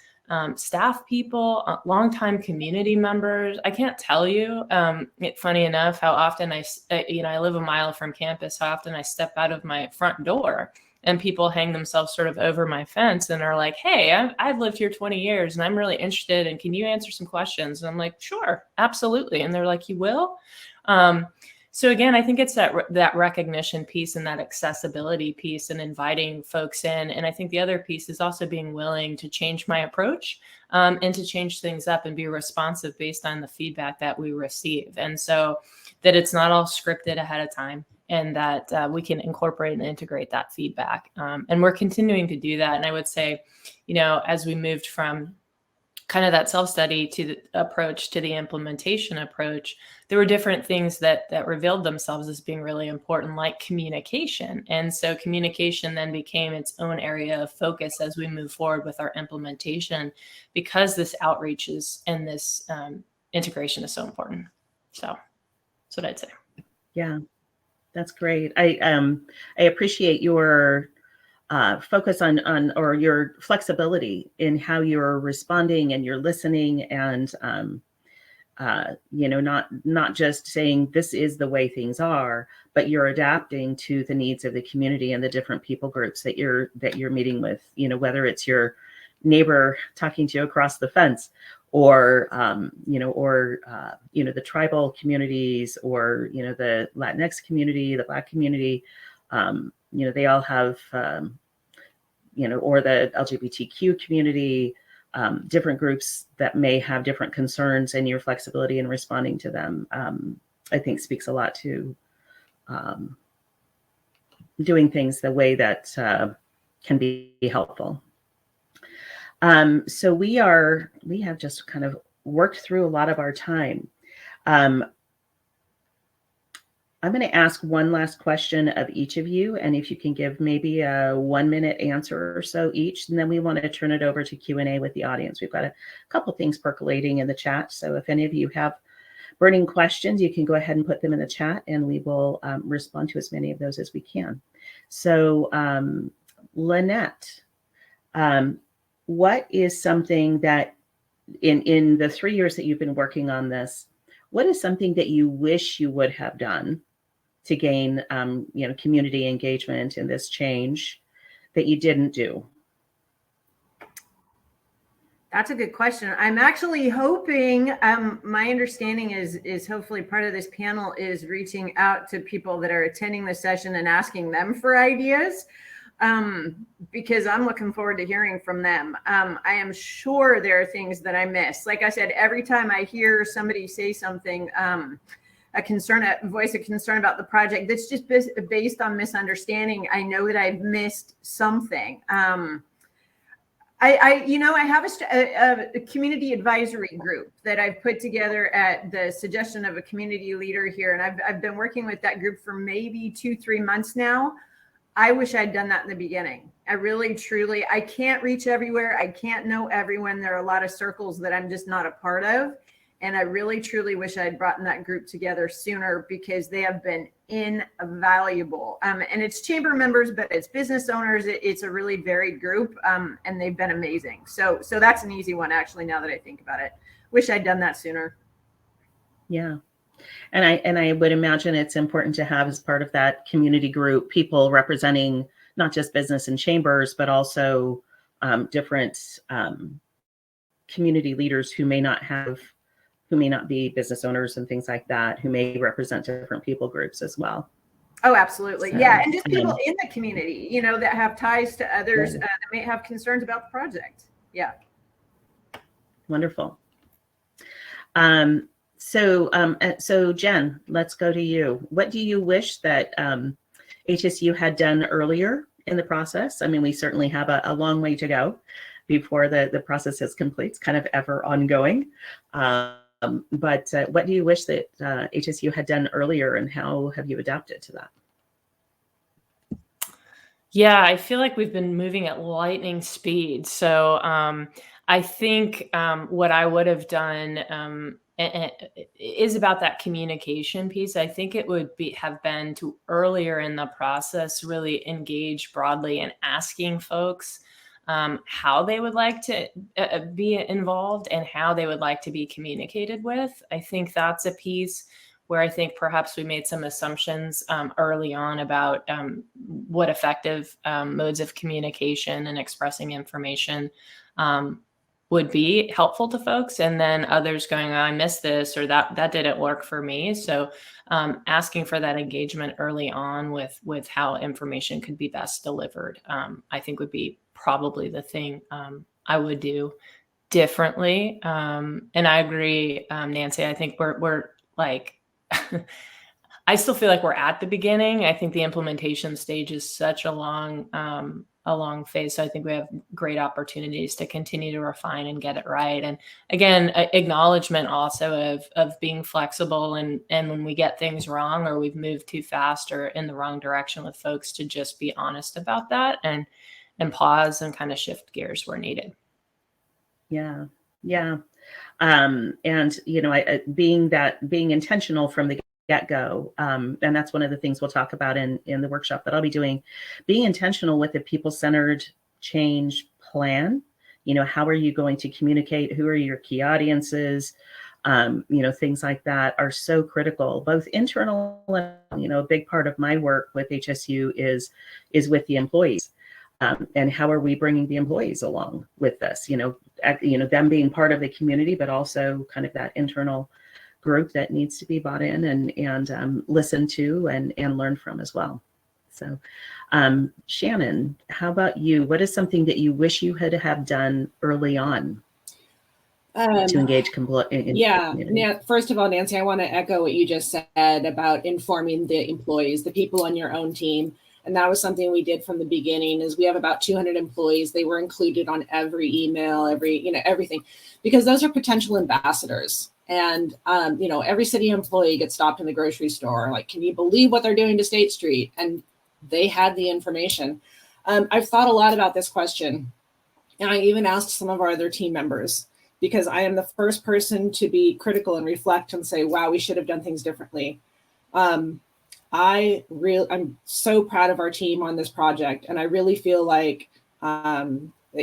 staff people, longtime community members. I can't tell you, funny enough, how often I live a mile from campus, how often I step out of my front door and people hang themselves sort of over my fence and are like, hey, I've lived here 20 years and I'm really interested, and can you answer some questions? And I'm like, sure, absolutely. And they're like, you will? So again, I think it's that recognition piece and that accessibility piece and inviting folks in. And I think the other piece is also being willing to change my approach and to change things up and be responsive based on the feedback that we receive. And so that it's not all scripted ahead of time, and that we can incorporate and integrate that feedback. And we're continuing to do that. And I would say, as we moved from kind of that self-study to the approach to the implementation approach, there were different things that revealed themselves as being really important, like communication. And so communication then became its own area of focus as we move forward with our implementation, because this outreach and this integration is so important. So that's what I'd say. Yeah, that's great. I appreciate your focus on or your flexibility in how you're responding and you're listening, and not just saying this is the way things are, but you're adapting to the needs of the community and the different people groups that you're meeting with. Whether it's your neighbor talking to you across the fence, or the tribal communities, or the Latinx community, the Black community. They all have, or the LGBTQ community, different groups that may have different concerns, and your flexibility in responding to them, I think speaks a lot to doing things the way that can be helpful. So we have just kind of worked through a lot of our time. I'm going to ask one last question of each of you, and if you can give maybe a 1-minute answer or so each, and then we want to turn it over to Q&A with the audience. We've got a couple things percolating in the chat, so if any of you have burning questions, you can go ahead and put them in the chat, and we will respond to as many of those as we can. So, Lynette, what is something that in the 3 years that you've been working on this, what is something that you wish you would have done to gain, community engagement in this change that you didn't do? That's a good question. I'm actually hoping, my understanding is hopefully part of this panel is reaching out to people that are attending the session and asking them for ideas, because I'm looking forward to hearing from them. I am sure there are things that I miss. Like I said, every time I hear somebody say something, voice a concern about the project that's just based on misunderstanding, I know that I've missed something. I have a community advisory group that I've put together at the suggestion of a community leader here. And I've been working with that group for maybe 2-3 months now. I wish I'd done that in the beginning. I really, truly, I can't reach everywhere. I can't know everyone. There are a lot of circles that I'm just not a part of. And I really, truly wish I'd brought that group together sooner, because they have been invaluable. And it's chamber members, but it's business owners. It's a really varied group, and they've been amazing. So that's an easy one, actually, now that I think about it. Wish I'd done that sooner. Yeah. And I would imagine it's important to have, as part of that community group, people representing not just business and chambers, but also different community leaders who may not be business owners and things like that, who may represent different people groups as well. Oh, absolutely. So, Yeah. And just people in the community, you know, that have ties to others that may have concerns about the project. Yeah. Wonderful. So Jenn, let's go to you. What do you wish that HSU had done earlier in the process? I mean, we certainly have a long way to go before the process is complete. It's kind of ever ongoing. But what do you wish that HSU had done earlier, and how have you adapted to that? Yeah, I feel like we've been moving at lightning speed. So I think what I would have done is about that communication piece. I think it would have been to earlier in the process really engage broadly in asking folks how they would like to be involved and how they would like to be communicated with. I think that's a piece where I think perhaps we made some assumptions early on about what effective modes of communication and expressing information would be helpful to folks. And then others going, oh, I missed this, or that didn't work for me. So asking for that engagement early on with how information could be best delivered, I think would be probably the thing I would do differently. And I agree, Nancy, I think we're like, I still feel like we're at the beginning. I think the implementation stage is such a long phase. So I think we have great opportunities to continue to refine and get it right. And again, acknowledgement also of being flexible and when we get things wrong or we've moved too fast or in the wrong direction with folks, to just be honest about that and pause and kind of shift gears where needed. Yeah. And you know, being intentional from the get-go, and that's one of the things we'll talk about in the workshop that I'll be doing. Being intentional with a people-centered change plan. You know, how are you going to communicate? Who are your key audiences? You know, things like that are so critical, both internal and, you know, a big part of my work with HSU is with the employees. And how are we bringing the employees along with this? You know, them being part of the community, but also kind of that internal group that needs to be bought in and listened to and learn from as well. So, Shannon, how about you? What is something that you wish you had have done early on to engage Yeah. First of all, Nancy, I want to echo what you just said about informing the employees, the people on your own team. And that was something we did from the beginning. Is we have about 200 employees. They were included on every email, everything, because those are potential ambassadors. And, every city employee gets stopped in the grocery store. Like, can you believe what they're doing to State Street? And they had the information. I've thought a lot about this question. And I even asked some of our other team members, because I am the first person to be critical and reflect and say, wow, we should have done things differently. I'm so proud of our team on this project. And I really feel like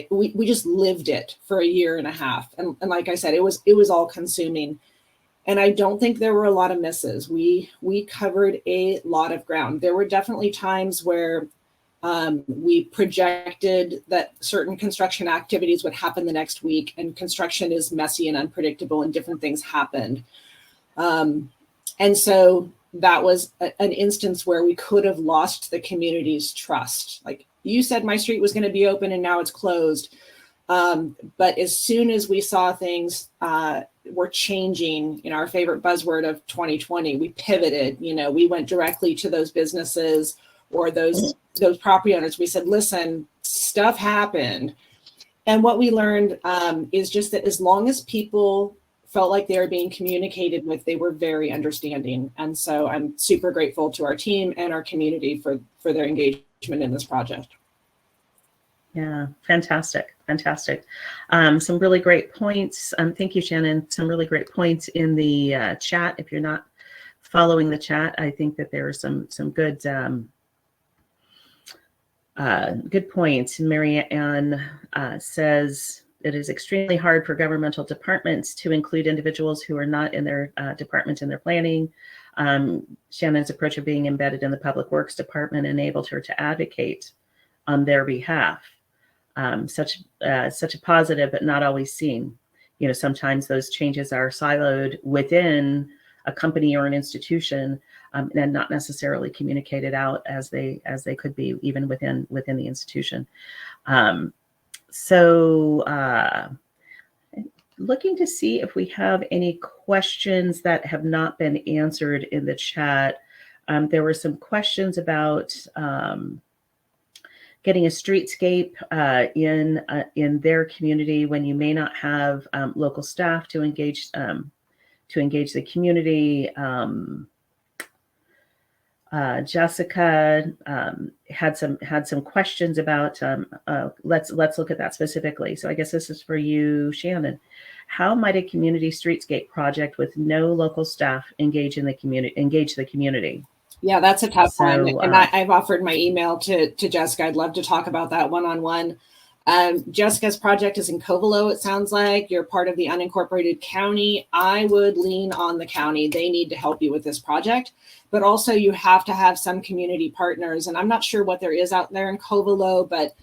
we just lived it for a year and a half. And like I said, it was all consuming. And I don't think there were a lot of misses. We covered a lot of ground. There were definitely times where we projected that certain construction activities would happen the next week, and construction is messy and unpredictable and different things happened. And so that was an instance where we could have lost the community's trust. Like, you said my street was going to be open and now it's closed. But as soon as we saw things were changing, in our favorite buzzword of 2020, we pivoted. We went directly to those businesses or those property owners. We said, listen, stuff happened. And what we learned is just that as long as people felt like they were being communicated with, they were very understanding. And so I'm super grateful to our team and our community for their engagement in this project. Yeah, fantastic. Some really great points. Thank you, Shannon. Some really great points in the chat. If you're not following the chat, I think that there are some good good points. Mary Ann says, it is extremely hard for governmental departments to include individuals who are not in their department in their planning. Shannon's approach of being embedded in the Public Works Department enabled her to advocate on their behalf. Such a positive, but not always seen. Sometimes those changes are siloed within a company or an institution, and not necessarily communicated out as they could be even within the institution. Looking to see if we have any questions that have not been answered in the chat. There were some questions about getting a streetscape in their community when you may not have local staff to engage the community. Jessica had some questions about. Let's look at that specifically. So I guess this is for you, Shannon. How might a community streetscape project with no local staff engage the community? Yeah, that's a tough one. And I've offered my email to Jessica. I'd love to talk about that one-on-one. Jessica's project is in Covelo, it sounds like. You're part of the unincorporated county. I would lean on the county. They need to help you with this project. But also you have to have some community partners. And I'm not sure what there is out there in Covelo, but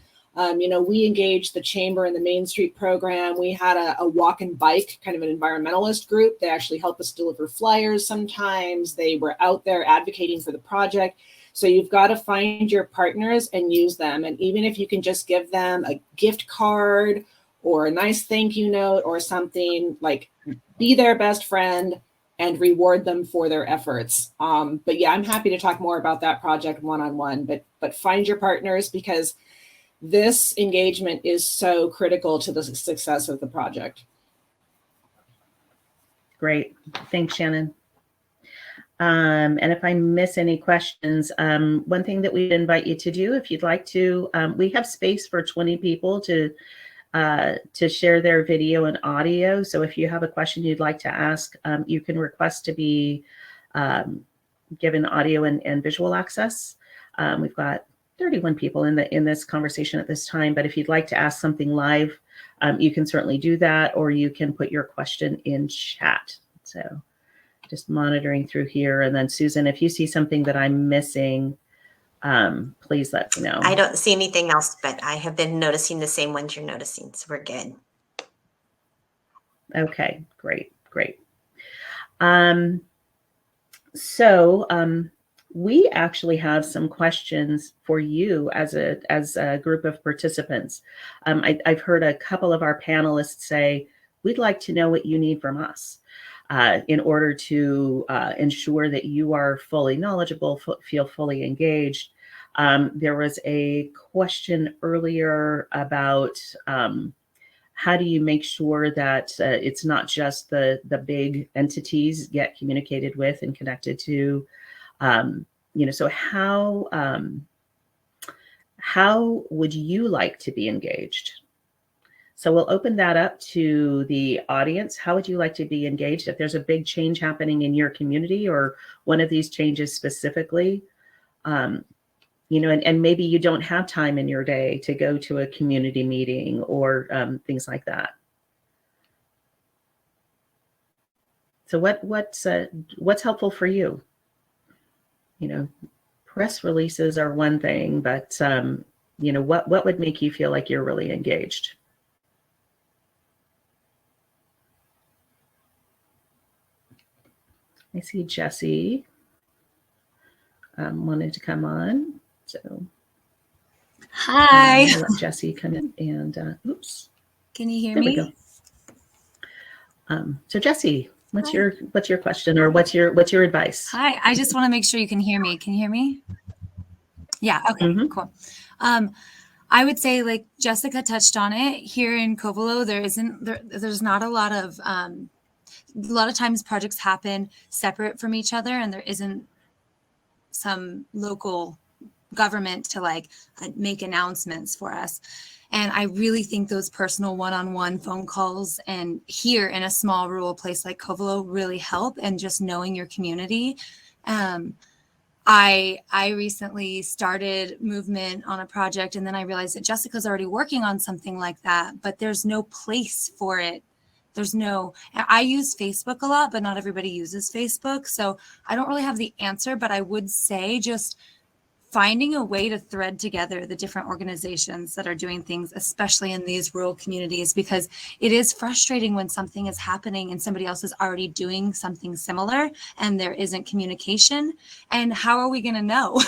we engaged the Chamber in the Main Street program. We had a walk and bike, kind of an environmentalist group. They actually help us deliver flyers sometimes. They were out there advocating for the project. So you've got to find your partners and use them. And even if you can just give them a gift card or a nice thank you note or something, like be their best friend and reward them for their efforts. But yeah, I'm happy to talk more about that project one-on-one, but find your partners, because this engagement is so critical to the success of the project. Great. Thanks, Shannon. And if I miss any questions, one thing that we'd invite you to do, if you'd like to, we have space for 20 people to share their video and audio. So if you have a question you'd like to ask, you can request to be given audio and visual access. We've got 31 people in this conversation at this time, but if you'd like to ask something live, you can certainly do that, or you can put your question in chat. So just monitoring through here. And then Susan, if you see something that I'm missing, please let me know. I don't see anything else, but I have been noticing the same ones you're noticing, so we're good. Okay, great. We actually have some questions for you as a group of participants. I've heard a couple of our panelists say, we'd like to know what you need from us in order to ensure that you are fully knowledgeable, feel fully engaged. There was a question earlier about how do you make sure that it's not just the big entities get communicated with and connected to. So how would you like to be engaged? So we'll open that up to the audience. How would you like to be engaged if there's a big change happening in your community or one of these changes specifically? And maybe you don't have time in your day to go to a community meeting or things like that. So what's helpful for you? Press releases are one thing, but what would make you feel like you're really engaged? I see Jesse wanted to come on, so hi. I'll let Jesse come in and oops. Can you hear There me? we go. So Jesse, what's your question, or what's your advice? Hi, I just want to make sure you can hear me. Can you hear me? Yeah, okay, cool. I would say, like Jessica touched on it, here in Covelo, there's not a lot of times projects happen separate from each other, and there isn't some local government to make announcements for us. And I really think those personal one-on-one phone calls and here in a small rural place like Covelo really help, and just knowing your community. I recently started movement on a project, and then I realized that Jessica's already working on something like that, but there's no place for it. I use Facebook a lot, but not everybody uses Facebook. So I don't really have the answer, but I would say just finding a way to thread together the different organizations that are doing things, especially in these rural communities, because it is frustrating when something is happening and somebody else is already doing something similar and there isn't communication. And how are we going to know?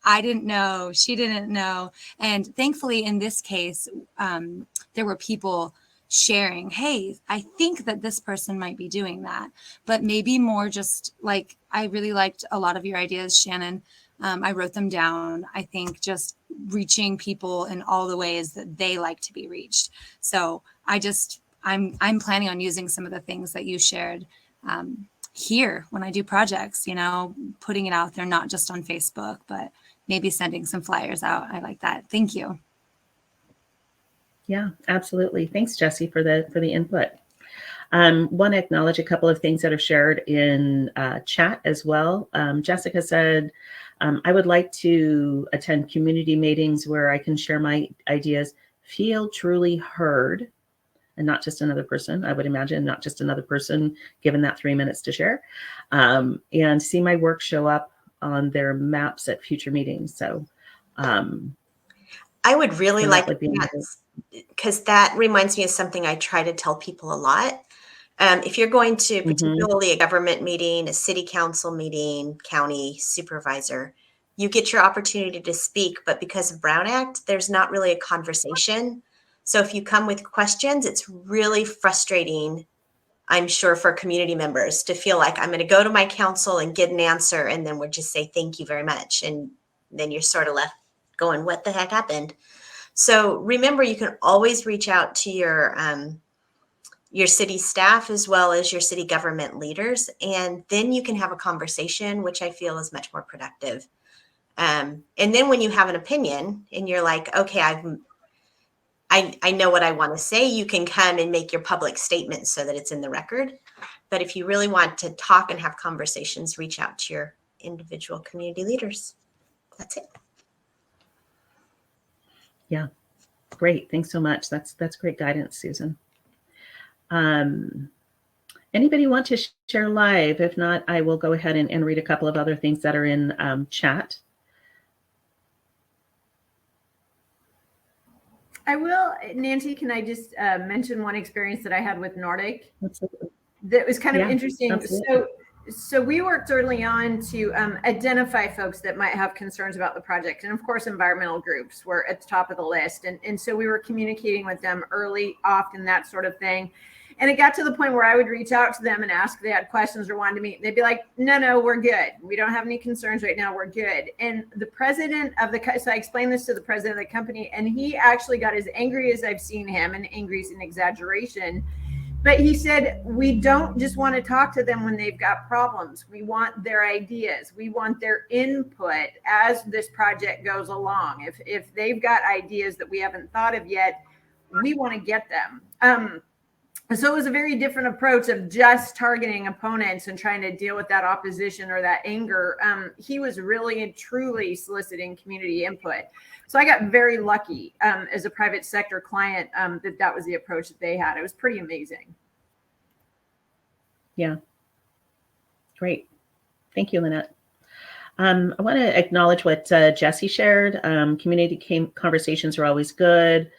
I didn't know, she didn't know. And thankfully, in this case, there were people sharing, hey, I think that this person might be doing that, but maybe more just like, I really liked a lot of your ideas, Shannon. I wrote them down. I think just reaching people in all the ways that they like to be reached. So I'm planning on using some of the things that you shared here when I do projects, putting it out there, not just on Facebook, but maybe sending some flyers out. I like that. Thank you. Yeah, absolutely. Thanks, Jessie, for the input. Want to acknowledge a couple of things that are shared in chat as well. Jessica said, I would like to attend community meetings where I can share my ideas, feel truly heard, and not just another person. I would imagine not just another person given that 3 minutes to share, and see my work show up on their maps at future meetings. So I would really like that, because that reminds me of something I try to tell people a lot. If you're going to particularly a government meeting, a city council meeting, county supervisor, you get your opportunity to speak, but because of Brown Act, there's not really a conversation. So if you come with questions, it's really frustrating, I'm sure, for community members to feel like I'm going to go to my council and get an answer, and then we'll just say, thank you very much. And then you're sort of left going, what the heck happened? So remember, you can always reach out to your city staff as well as your city government leaders, and then you can have a conversation, which I feel is much more productive. And then when you have an opinion and you're like, okay, I know what I want to say, you can come and make your public statement so that it's in the record. But if you really want to talk and have conversations, reach out to your individual community leaders. That's it. Yeah, great. Thanks so much. That's great guidance, Susan. Anybody want to share live? If not, I will go ahead and read a couple of other things that are in chat. I will, Nancy, can I just mention one experience that I had with Nordic? Absolutely. That was kind of interesting. Absolutely. So we worked early on to identify folks that might have concerns about the project. And of course, environmental groups were at the top of the list. And so we were communicating with them early, often, that sort of thing. And it got to the point where I would reach out to them and ask if they had questions or wanted to meet. They'd be like, no, we're good. We don't have any concerns right now. We're good. And the president of so I explained this to the president of the company, and he actually got as angry as I've seen him, and angry is an exaggeration. But he said, we don't just want to talk to them when they've got problems. We want their ideas. We want their input as this project goes along. If they've got ideas that we haven't thought of yet, we want to get them. So it was a very different approach of just targeting opponents and trying to deal with that opposition or that anger. He was really and truly soliciting community input. So I got very lucky as a private sector client that was the approach that they had. It was pretty amazing. Yeah. Great. Thank you, Lynette. I want to acknowledge what Jessie shared. Community conversations are always good.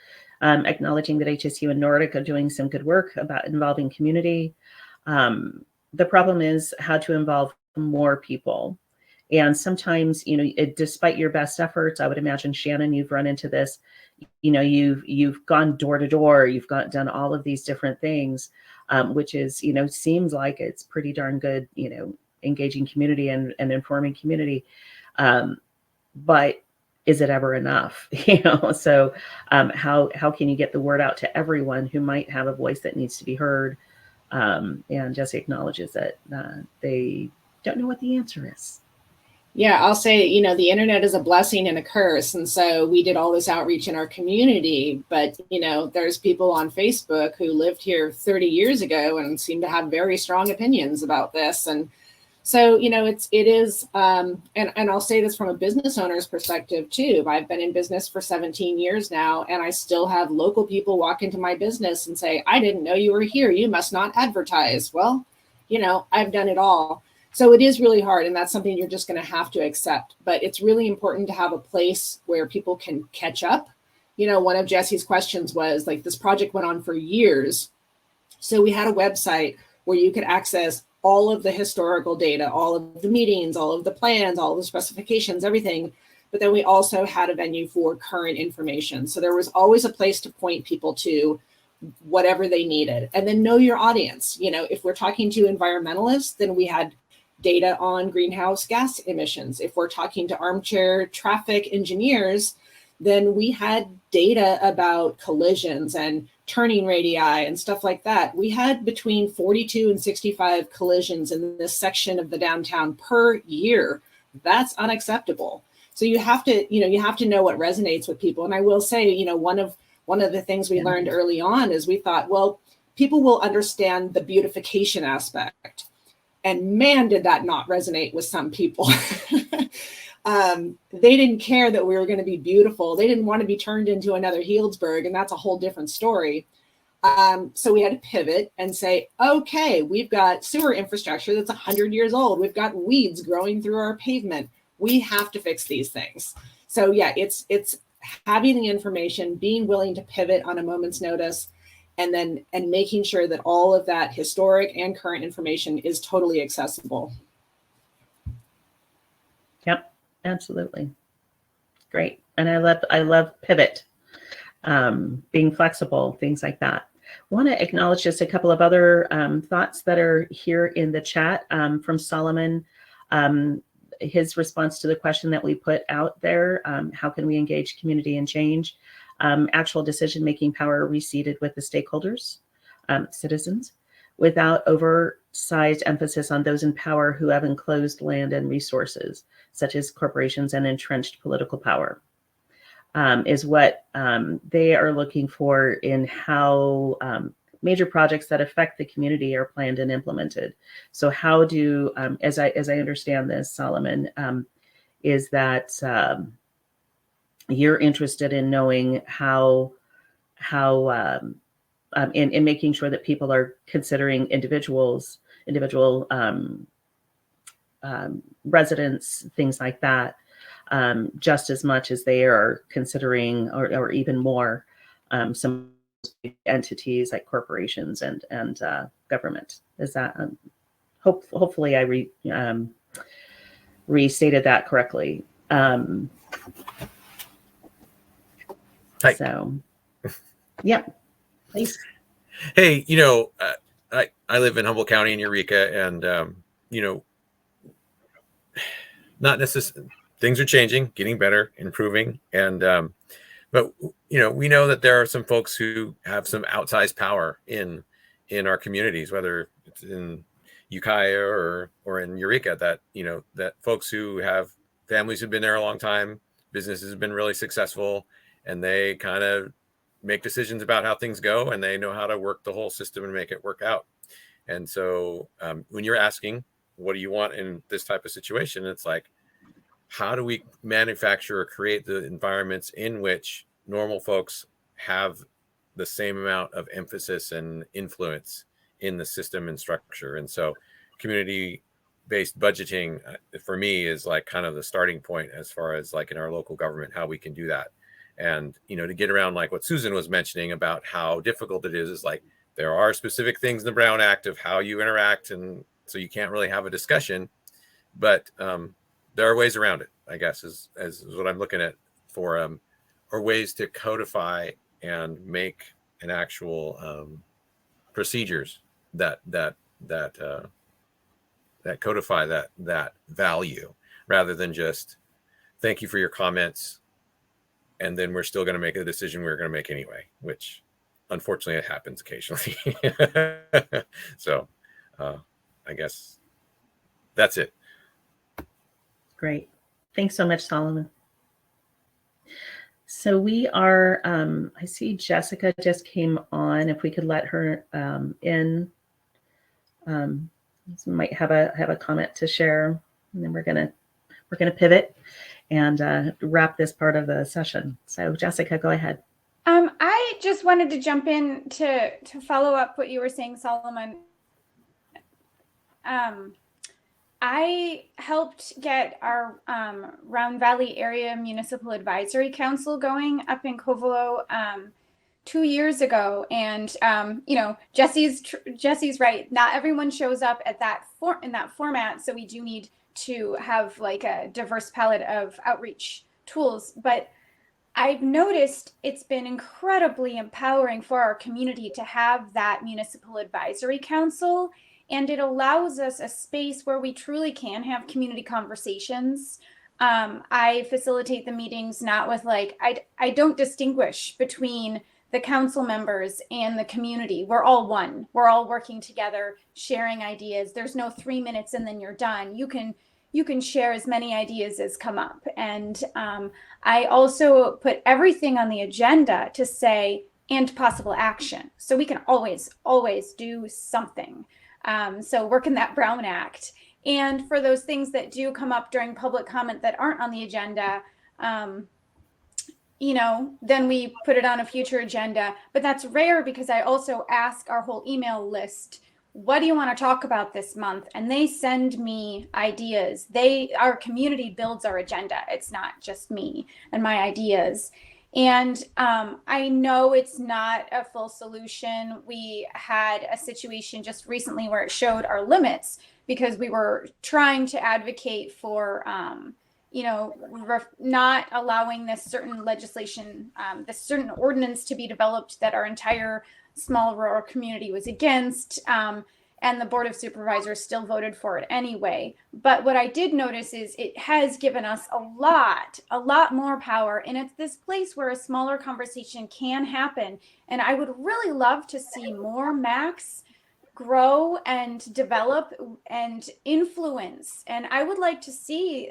Acknowledging that HSU and Nordic are doing some good work about involving community. The problem is how to involve more people. And sometimes, despite your best efforts, I would imagine, Shannon, you've run into this, you've gone door to door, you've done all of these different things, which is, seems like it's pretty darn good, engaging community and informing community. But is it ever enough? So how can you get the word out to everyone who might have a voice that needs to be heard? And Jessie acknowledges that they don't know what the answer is. Yeah, I'll say, the internet is a blessing and a curse. And so we did all this outreach in our community, but, there's people on Facebook who lived here 30 years ago and seem to have very strong opinions about this. And so, it is, and I'll say this from a business owner's perspective too. I've been in business for 17 years now, and I still have local people walk into my business and say, I didn't know you were here. You must not advertise. Well, I've done it all. So it is really hard, and that's something you're just going to have to accept. But it's really important to have a place where people can catch up. You know, one of Jesse's questions was like, this project went on for years. So we had a website where you could access all of the historical data, all of the meetings, all of the plans, all of the specifications, everything. But then we also had a venue for current information. So there was always a place to point people to whatever they needed. And then know your audience. You know, if we're talking to environmentalists, then we had data on greenhouse gas emissions. If we're talking to armchair traffic engineers, then we had data about collisions and turning radii and stuff like that. We had between 42 and 65 collisions in this section of the downtown per year. That's unacceptable. So you have to, you have to know what resonates with people. And I will say, one of the things we learned early on is we thought, well, people will understand the beautification aspect. And man, did that not resonate with some people. They didn't care that we were going to be beautiful. They didn't want to be turned into another Healdsburg, and that's a whole different story. So we had to pivot and say, okay, we've got sewer infrastructure that's 100 years old. We've got weeds growing through our pavement. We have to fix these things. So yeah, it's having the information, being willing to pivot on a moment's notice, and making sure that all of that historic and current information is totally accessible. Yep, absolutely. Great. And I love pivot, being flexible, things like that. Want to acknowledge just a couple of other thoughts that are here in the chat from Solomon. His response to the question that we put out there, how can we engage community and change? Actual decision-making power reseated with the stakeholders, citizens, without oversized emphasis on those in power who have enclosed land and resources, such as corporations and entrenched political power, is what they are looking for in how major projects that affect the community are planned and implemented. So how do, as I understand this, Solomon, is that you're interested in knowing how in making sure that people are considering individual residents, things like that, just as much as they are considering, or even more, some entities like corporations and government. Is that hopefully I restated that correctly. Hi. So, yeah, please. Hey, I live in Humboldt County in Eureka, and not necessarily, things are changing, getting better, improving, and but we know that there are some folks who have some outsized power in our communities, whether it's in Ukiah or in Eureka, that folks who have families who've been there a long time, businesses have been really successful, and they kind of make decisions about how things go, and they know how to work the whole system and make it work out. And so when you're asking, what do you want in this type of situation? It's like, how do we manufacture or create the environments in which normal folks have the same amount of emphasis and influence in the system and structure? And so community-based budgeting for me is like kind of the starting point as far as like in our local government, how we can do that. And, to get around like what Susan was mentioning about how difficult it is like there are specific things in the Brown Act of how you interact. And so you can't really have a discussion, but there are ways around it, I guess, is what I'm looking at for, or ways to codify and make an actual procedures that codify that value, rather than just thank you for your comments, and then we're still going to make a decision we're going to make anyway, which unfortunately it happens occasionally. So I guess that's it. Great. Thanks so much, Solomon. So we are, I see Jessica just came on. If we could let her in, might have a comment to share, and then we're gonna pivot and wrap this part of the session. So Jessica, go ahead. I just wanted to jump in to follow up what you were saying, Solomon. I helped get our Round Valley Area Municipal Advisory Council going up in Covelo 2 years ago, and Jesse's right. Not everyone shows up at in that format, so we do need to have like a diverse palette of outreach tools. But I've noticed it's been incredibly empowering for our community to have that municipal advisory council, and it allows us a space where we truly can have community conversations. I facilitate the meetings not with I don't distinguish between the council members and the community. We're all one. We're all working together, sharing ideas. There's no 3 minutes and then you're done. You can share as many ideas as come up. And I also put everything on the agenda to say, and possible action. So we can always do something. So working that Brown Act. And for those things that do come up during public comment that aren't on the agenda, then we put it on a future agenda. But that's rare because I also ask our whole email list, what do you want to talk about this month? And they send me ideas. Our community builds our agenda. It's not just me and my ideas. And I know it's not a full solution. We had a situation just recently where it showed our limits because we were trying to advocate for, not allowing this certain legislation, this certain ordinance to be developed that our entire small rural community was against. And the Board of Supervisors still voted for it anyway. But what I did notice is it has given us a lot more power. And it's this place where a smaller conversation can happen. And I would really love to see more MACs grow and develop and influence. And I would like to see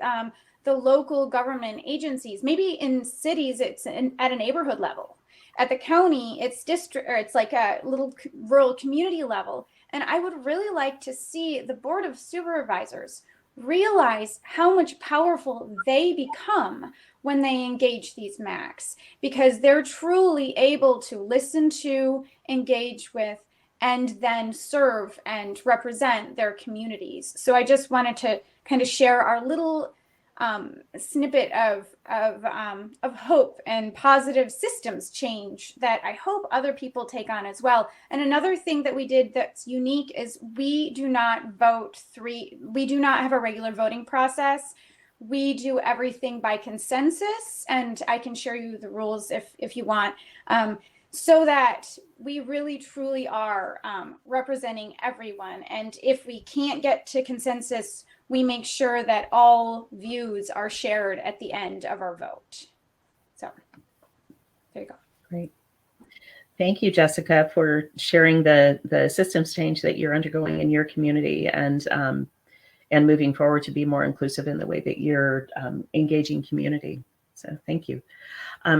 the local government agencies, maybe in cities, it's at a neighborhood level. At the county, it's district, or it's like a little rural community level. And I would really like to see the Board of Supervisors realize how much powerful they become when they engage these MACs, because they're truly able to listen to, engage with, and then serve and represent their communities. So I just wanted to kind of share our little snippet of hope and positive systems change that I hope other people take on as well. And another thing that we did that's unique is we do not have a regular voting process. We do everything by consensus, and I can share you the rules if you want, so that we really truly are representing everyone. And if we can't get to consensus, we make sure that all views are shared at the end of our vote. So there you go. Great. Thank you, Jessica, for sharing the systems change that you're undergoing in your community and moving forward to be more inclusive in the way that you're engaging community. So thank you.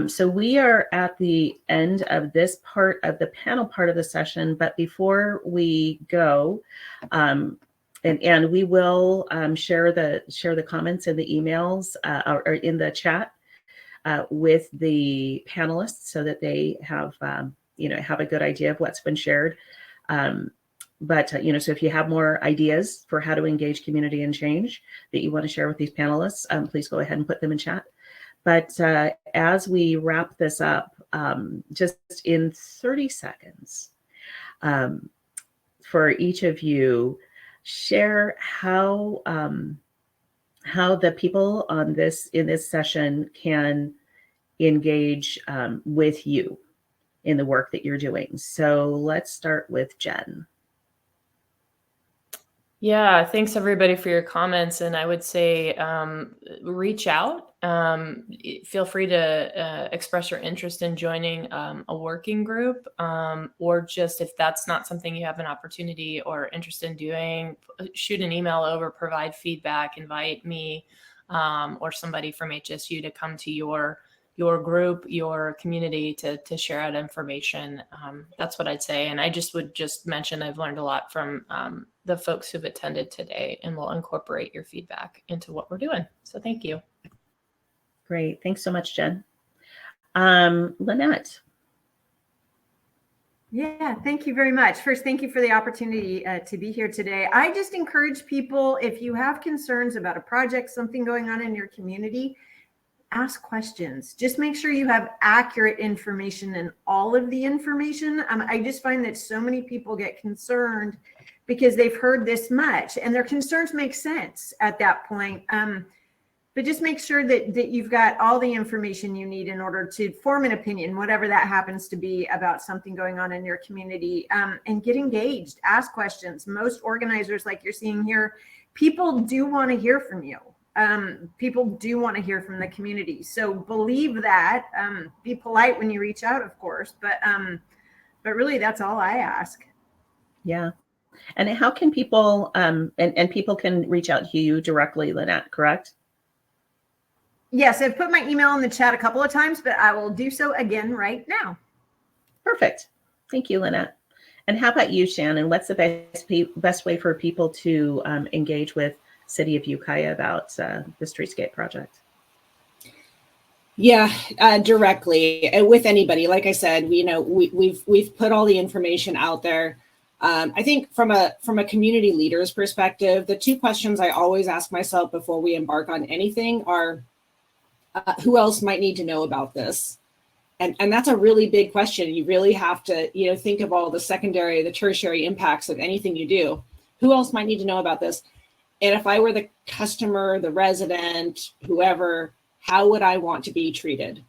So we are at the end of this part of the panel part of the session, but before we go, and we will share the comments in the emails or in the chat with the panelists so that they have have a good idea of what's been shared. But so if you have more ideas for how to engage community and change that you want to share with these panelists, please go ahead and put them in chat. But as we wrap this up, just in 30 seconds, for each of you, share how the people in this session can engage with you in the work that you're doing. So let's start with Jenn. Yeah, thanks everybody for your comments. And I would say reach out. Feel free to express your interest in joining a working group, or just if that's not something you have an opportunity or interest in doing, shoot an email over, provide feedback, invite me or somebody from HSU to come to your group, your community to share out information. That's what I'd say. And I would mention I've learned a lot from the folks who've attended today, and we'll incorporate your feedback into what we're doing. So thank you. Great. Thanks so much, Jenn. Lynette. Yeah, thank you very much. First, thank you for the opportunity to be here today. I just encourage people, if you have concerns about a project, something going on in your community, ask questions. Just make sure you have accurate information and all of the information. I just find that so many people get concerned because they've heard this much and their concerns make sense at that point. But just make sure that you've got all the information you need in order to form an opinion, whatever that happens to be, about something going on in your community, and get engaged, ask questions. Most organizers, like you're seeing here, people do want to hear from you. People do want to hear from the community. So believe that, be polite when you reach out, of course, but really that's all I ask. Yeah. And how can people, and people can reach out to you directly, Lynette, correct? Yes, I've put my email in the chat a couple of times, but I will do so again right now. Perfect. Thank you, Lynette. And how about you, Shannon? What's the best way for people to engage with City of Ukiah about the streetscape project? Yeah, directly with anybody. Like I said, we've put all the information out there. I think from a community leader's perspective, the two questions I always ask myself before we embark on anything are, who else might need to know about this? And that's a really big question. You really have to, think of all the secondary, the tertiary impacts of anything you do. Who else might need to know about this? And if I were the customer, the resident, whoever, how would I want to be treated?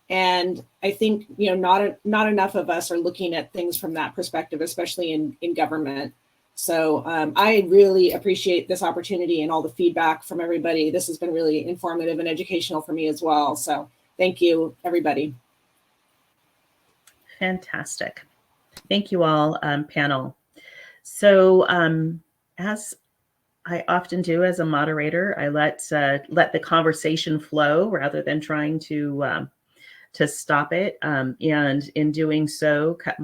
And I think, not enough of us are looking at things from that perspective, especially in government. So I really appreciate this opportunity and all the feedback from everybody. This has been really informative and educational for me as well. So thank you, everybody. Fantastic. Thank you all, panel. So as I often do as a moderator, I let the conversation flow rather than trying to stop it. And in doing so, cut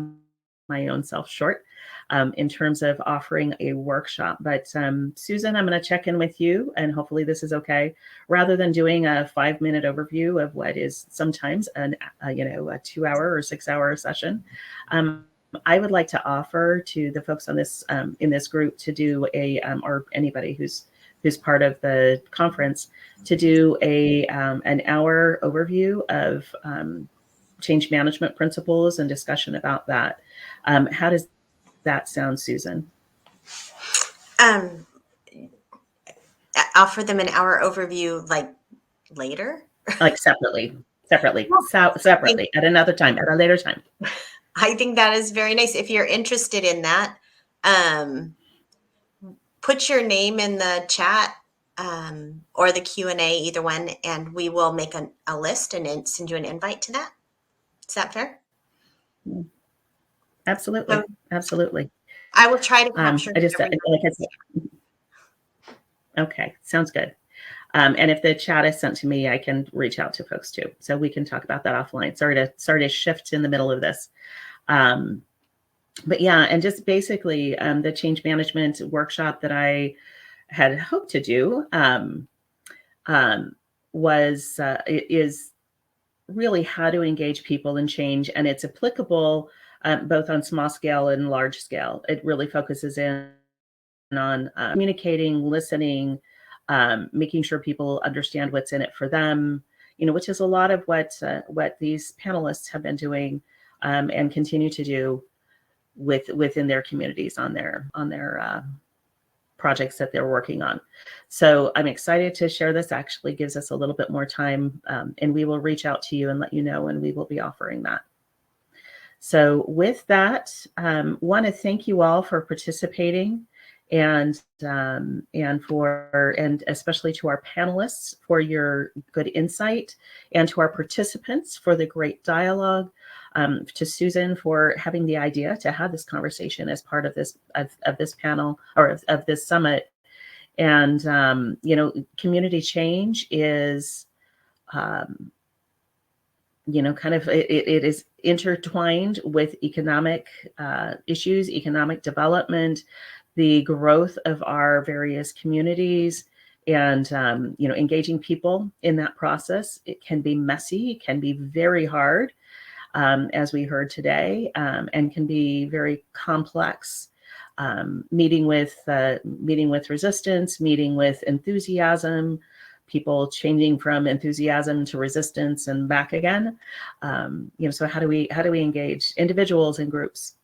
my own self short in terms of offering a workshop. But Susan, I'm going to check in with you, and hopefully this is okay. Rather than doing a 5-minute overview of what is sometimes a 2-hour or 6-hour session, I would like to offer to the folks on this in this group to do or anybody who's part of the conference, to do an hour overview of change management principles and discussion about that. How does that sound, Susan? Offer them an hour overview, like later? Like separately at another time, at a later time. I think that is very nice. If you're interested in that, put your name in the chat or the Q&A, either one, and we will make a list and send you an invite to that. Is that fair? Absolutely. Absolutely. I will try to capture. Okay, sounds good. And if the chat is sent to me, I can reach out to folks too, so we can talk about that offline. Sorry to shift in the middle of this. But yeah, and just basically the change management workshop that I had hoped to do is really how to engage people in change, and it's applicable both on small scale and large scale. It really focuses in on communicating, listening, making sure people understand what's in it for them, which is a lot of what these panelists have been doing and continue to do within their communities on their projects that they're working on. So I'm excited to share this. Actually gives us a little bit more time, and we will reach out to you and let you know when we will be offering that. So with that, want to thank you all for participating, and especially to our panelists for your good insight, and to our participants for the great dialogue, to Susan for having the idea to have this conversation as part of this panel, or of this summit. And community change is it is intertwined with economic issues, economic development, the growth of our various communities, and engaging people in that process. It can be messy, it can be very hard, as we heard today, and can be very complex. Meeting with resistance, meeting with enthusiasm, people changing from enthusiasm to resistance and back again. So how do we engage individuals and groups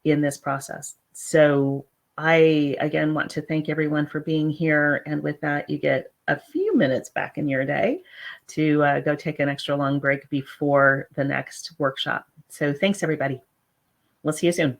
in this process? So I again want to thank everyone for being here, and with that, you get a few minutes back in your day to go take an extra long break before the next workshop. So thanks, everybody. We'll see you soon.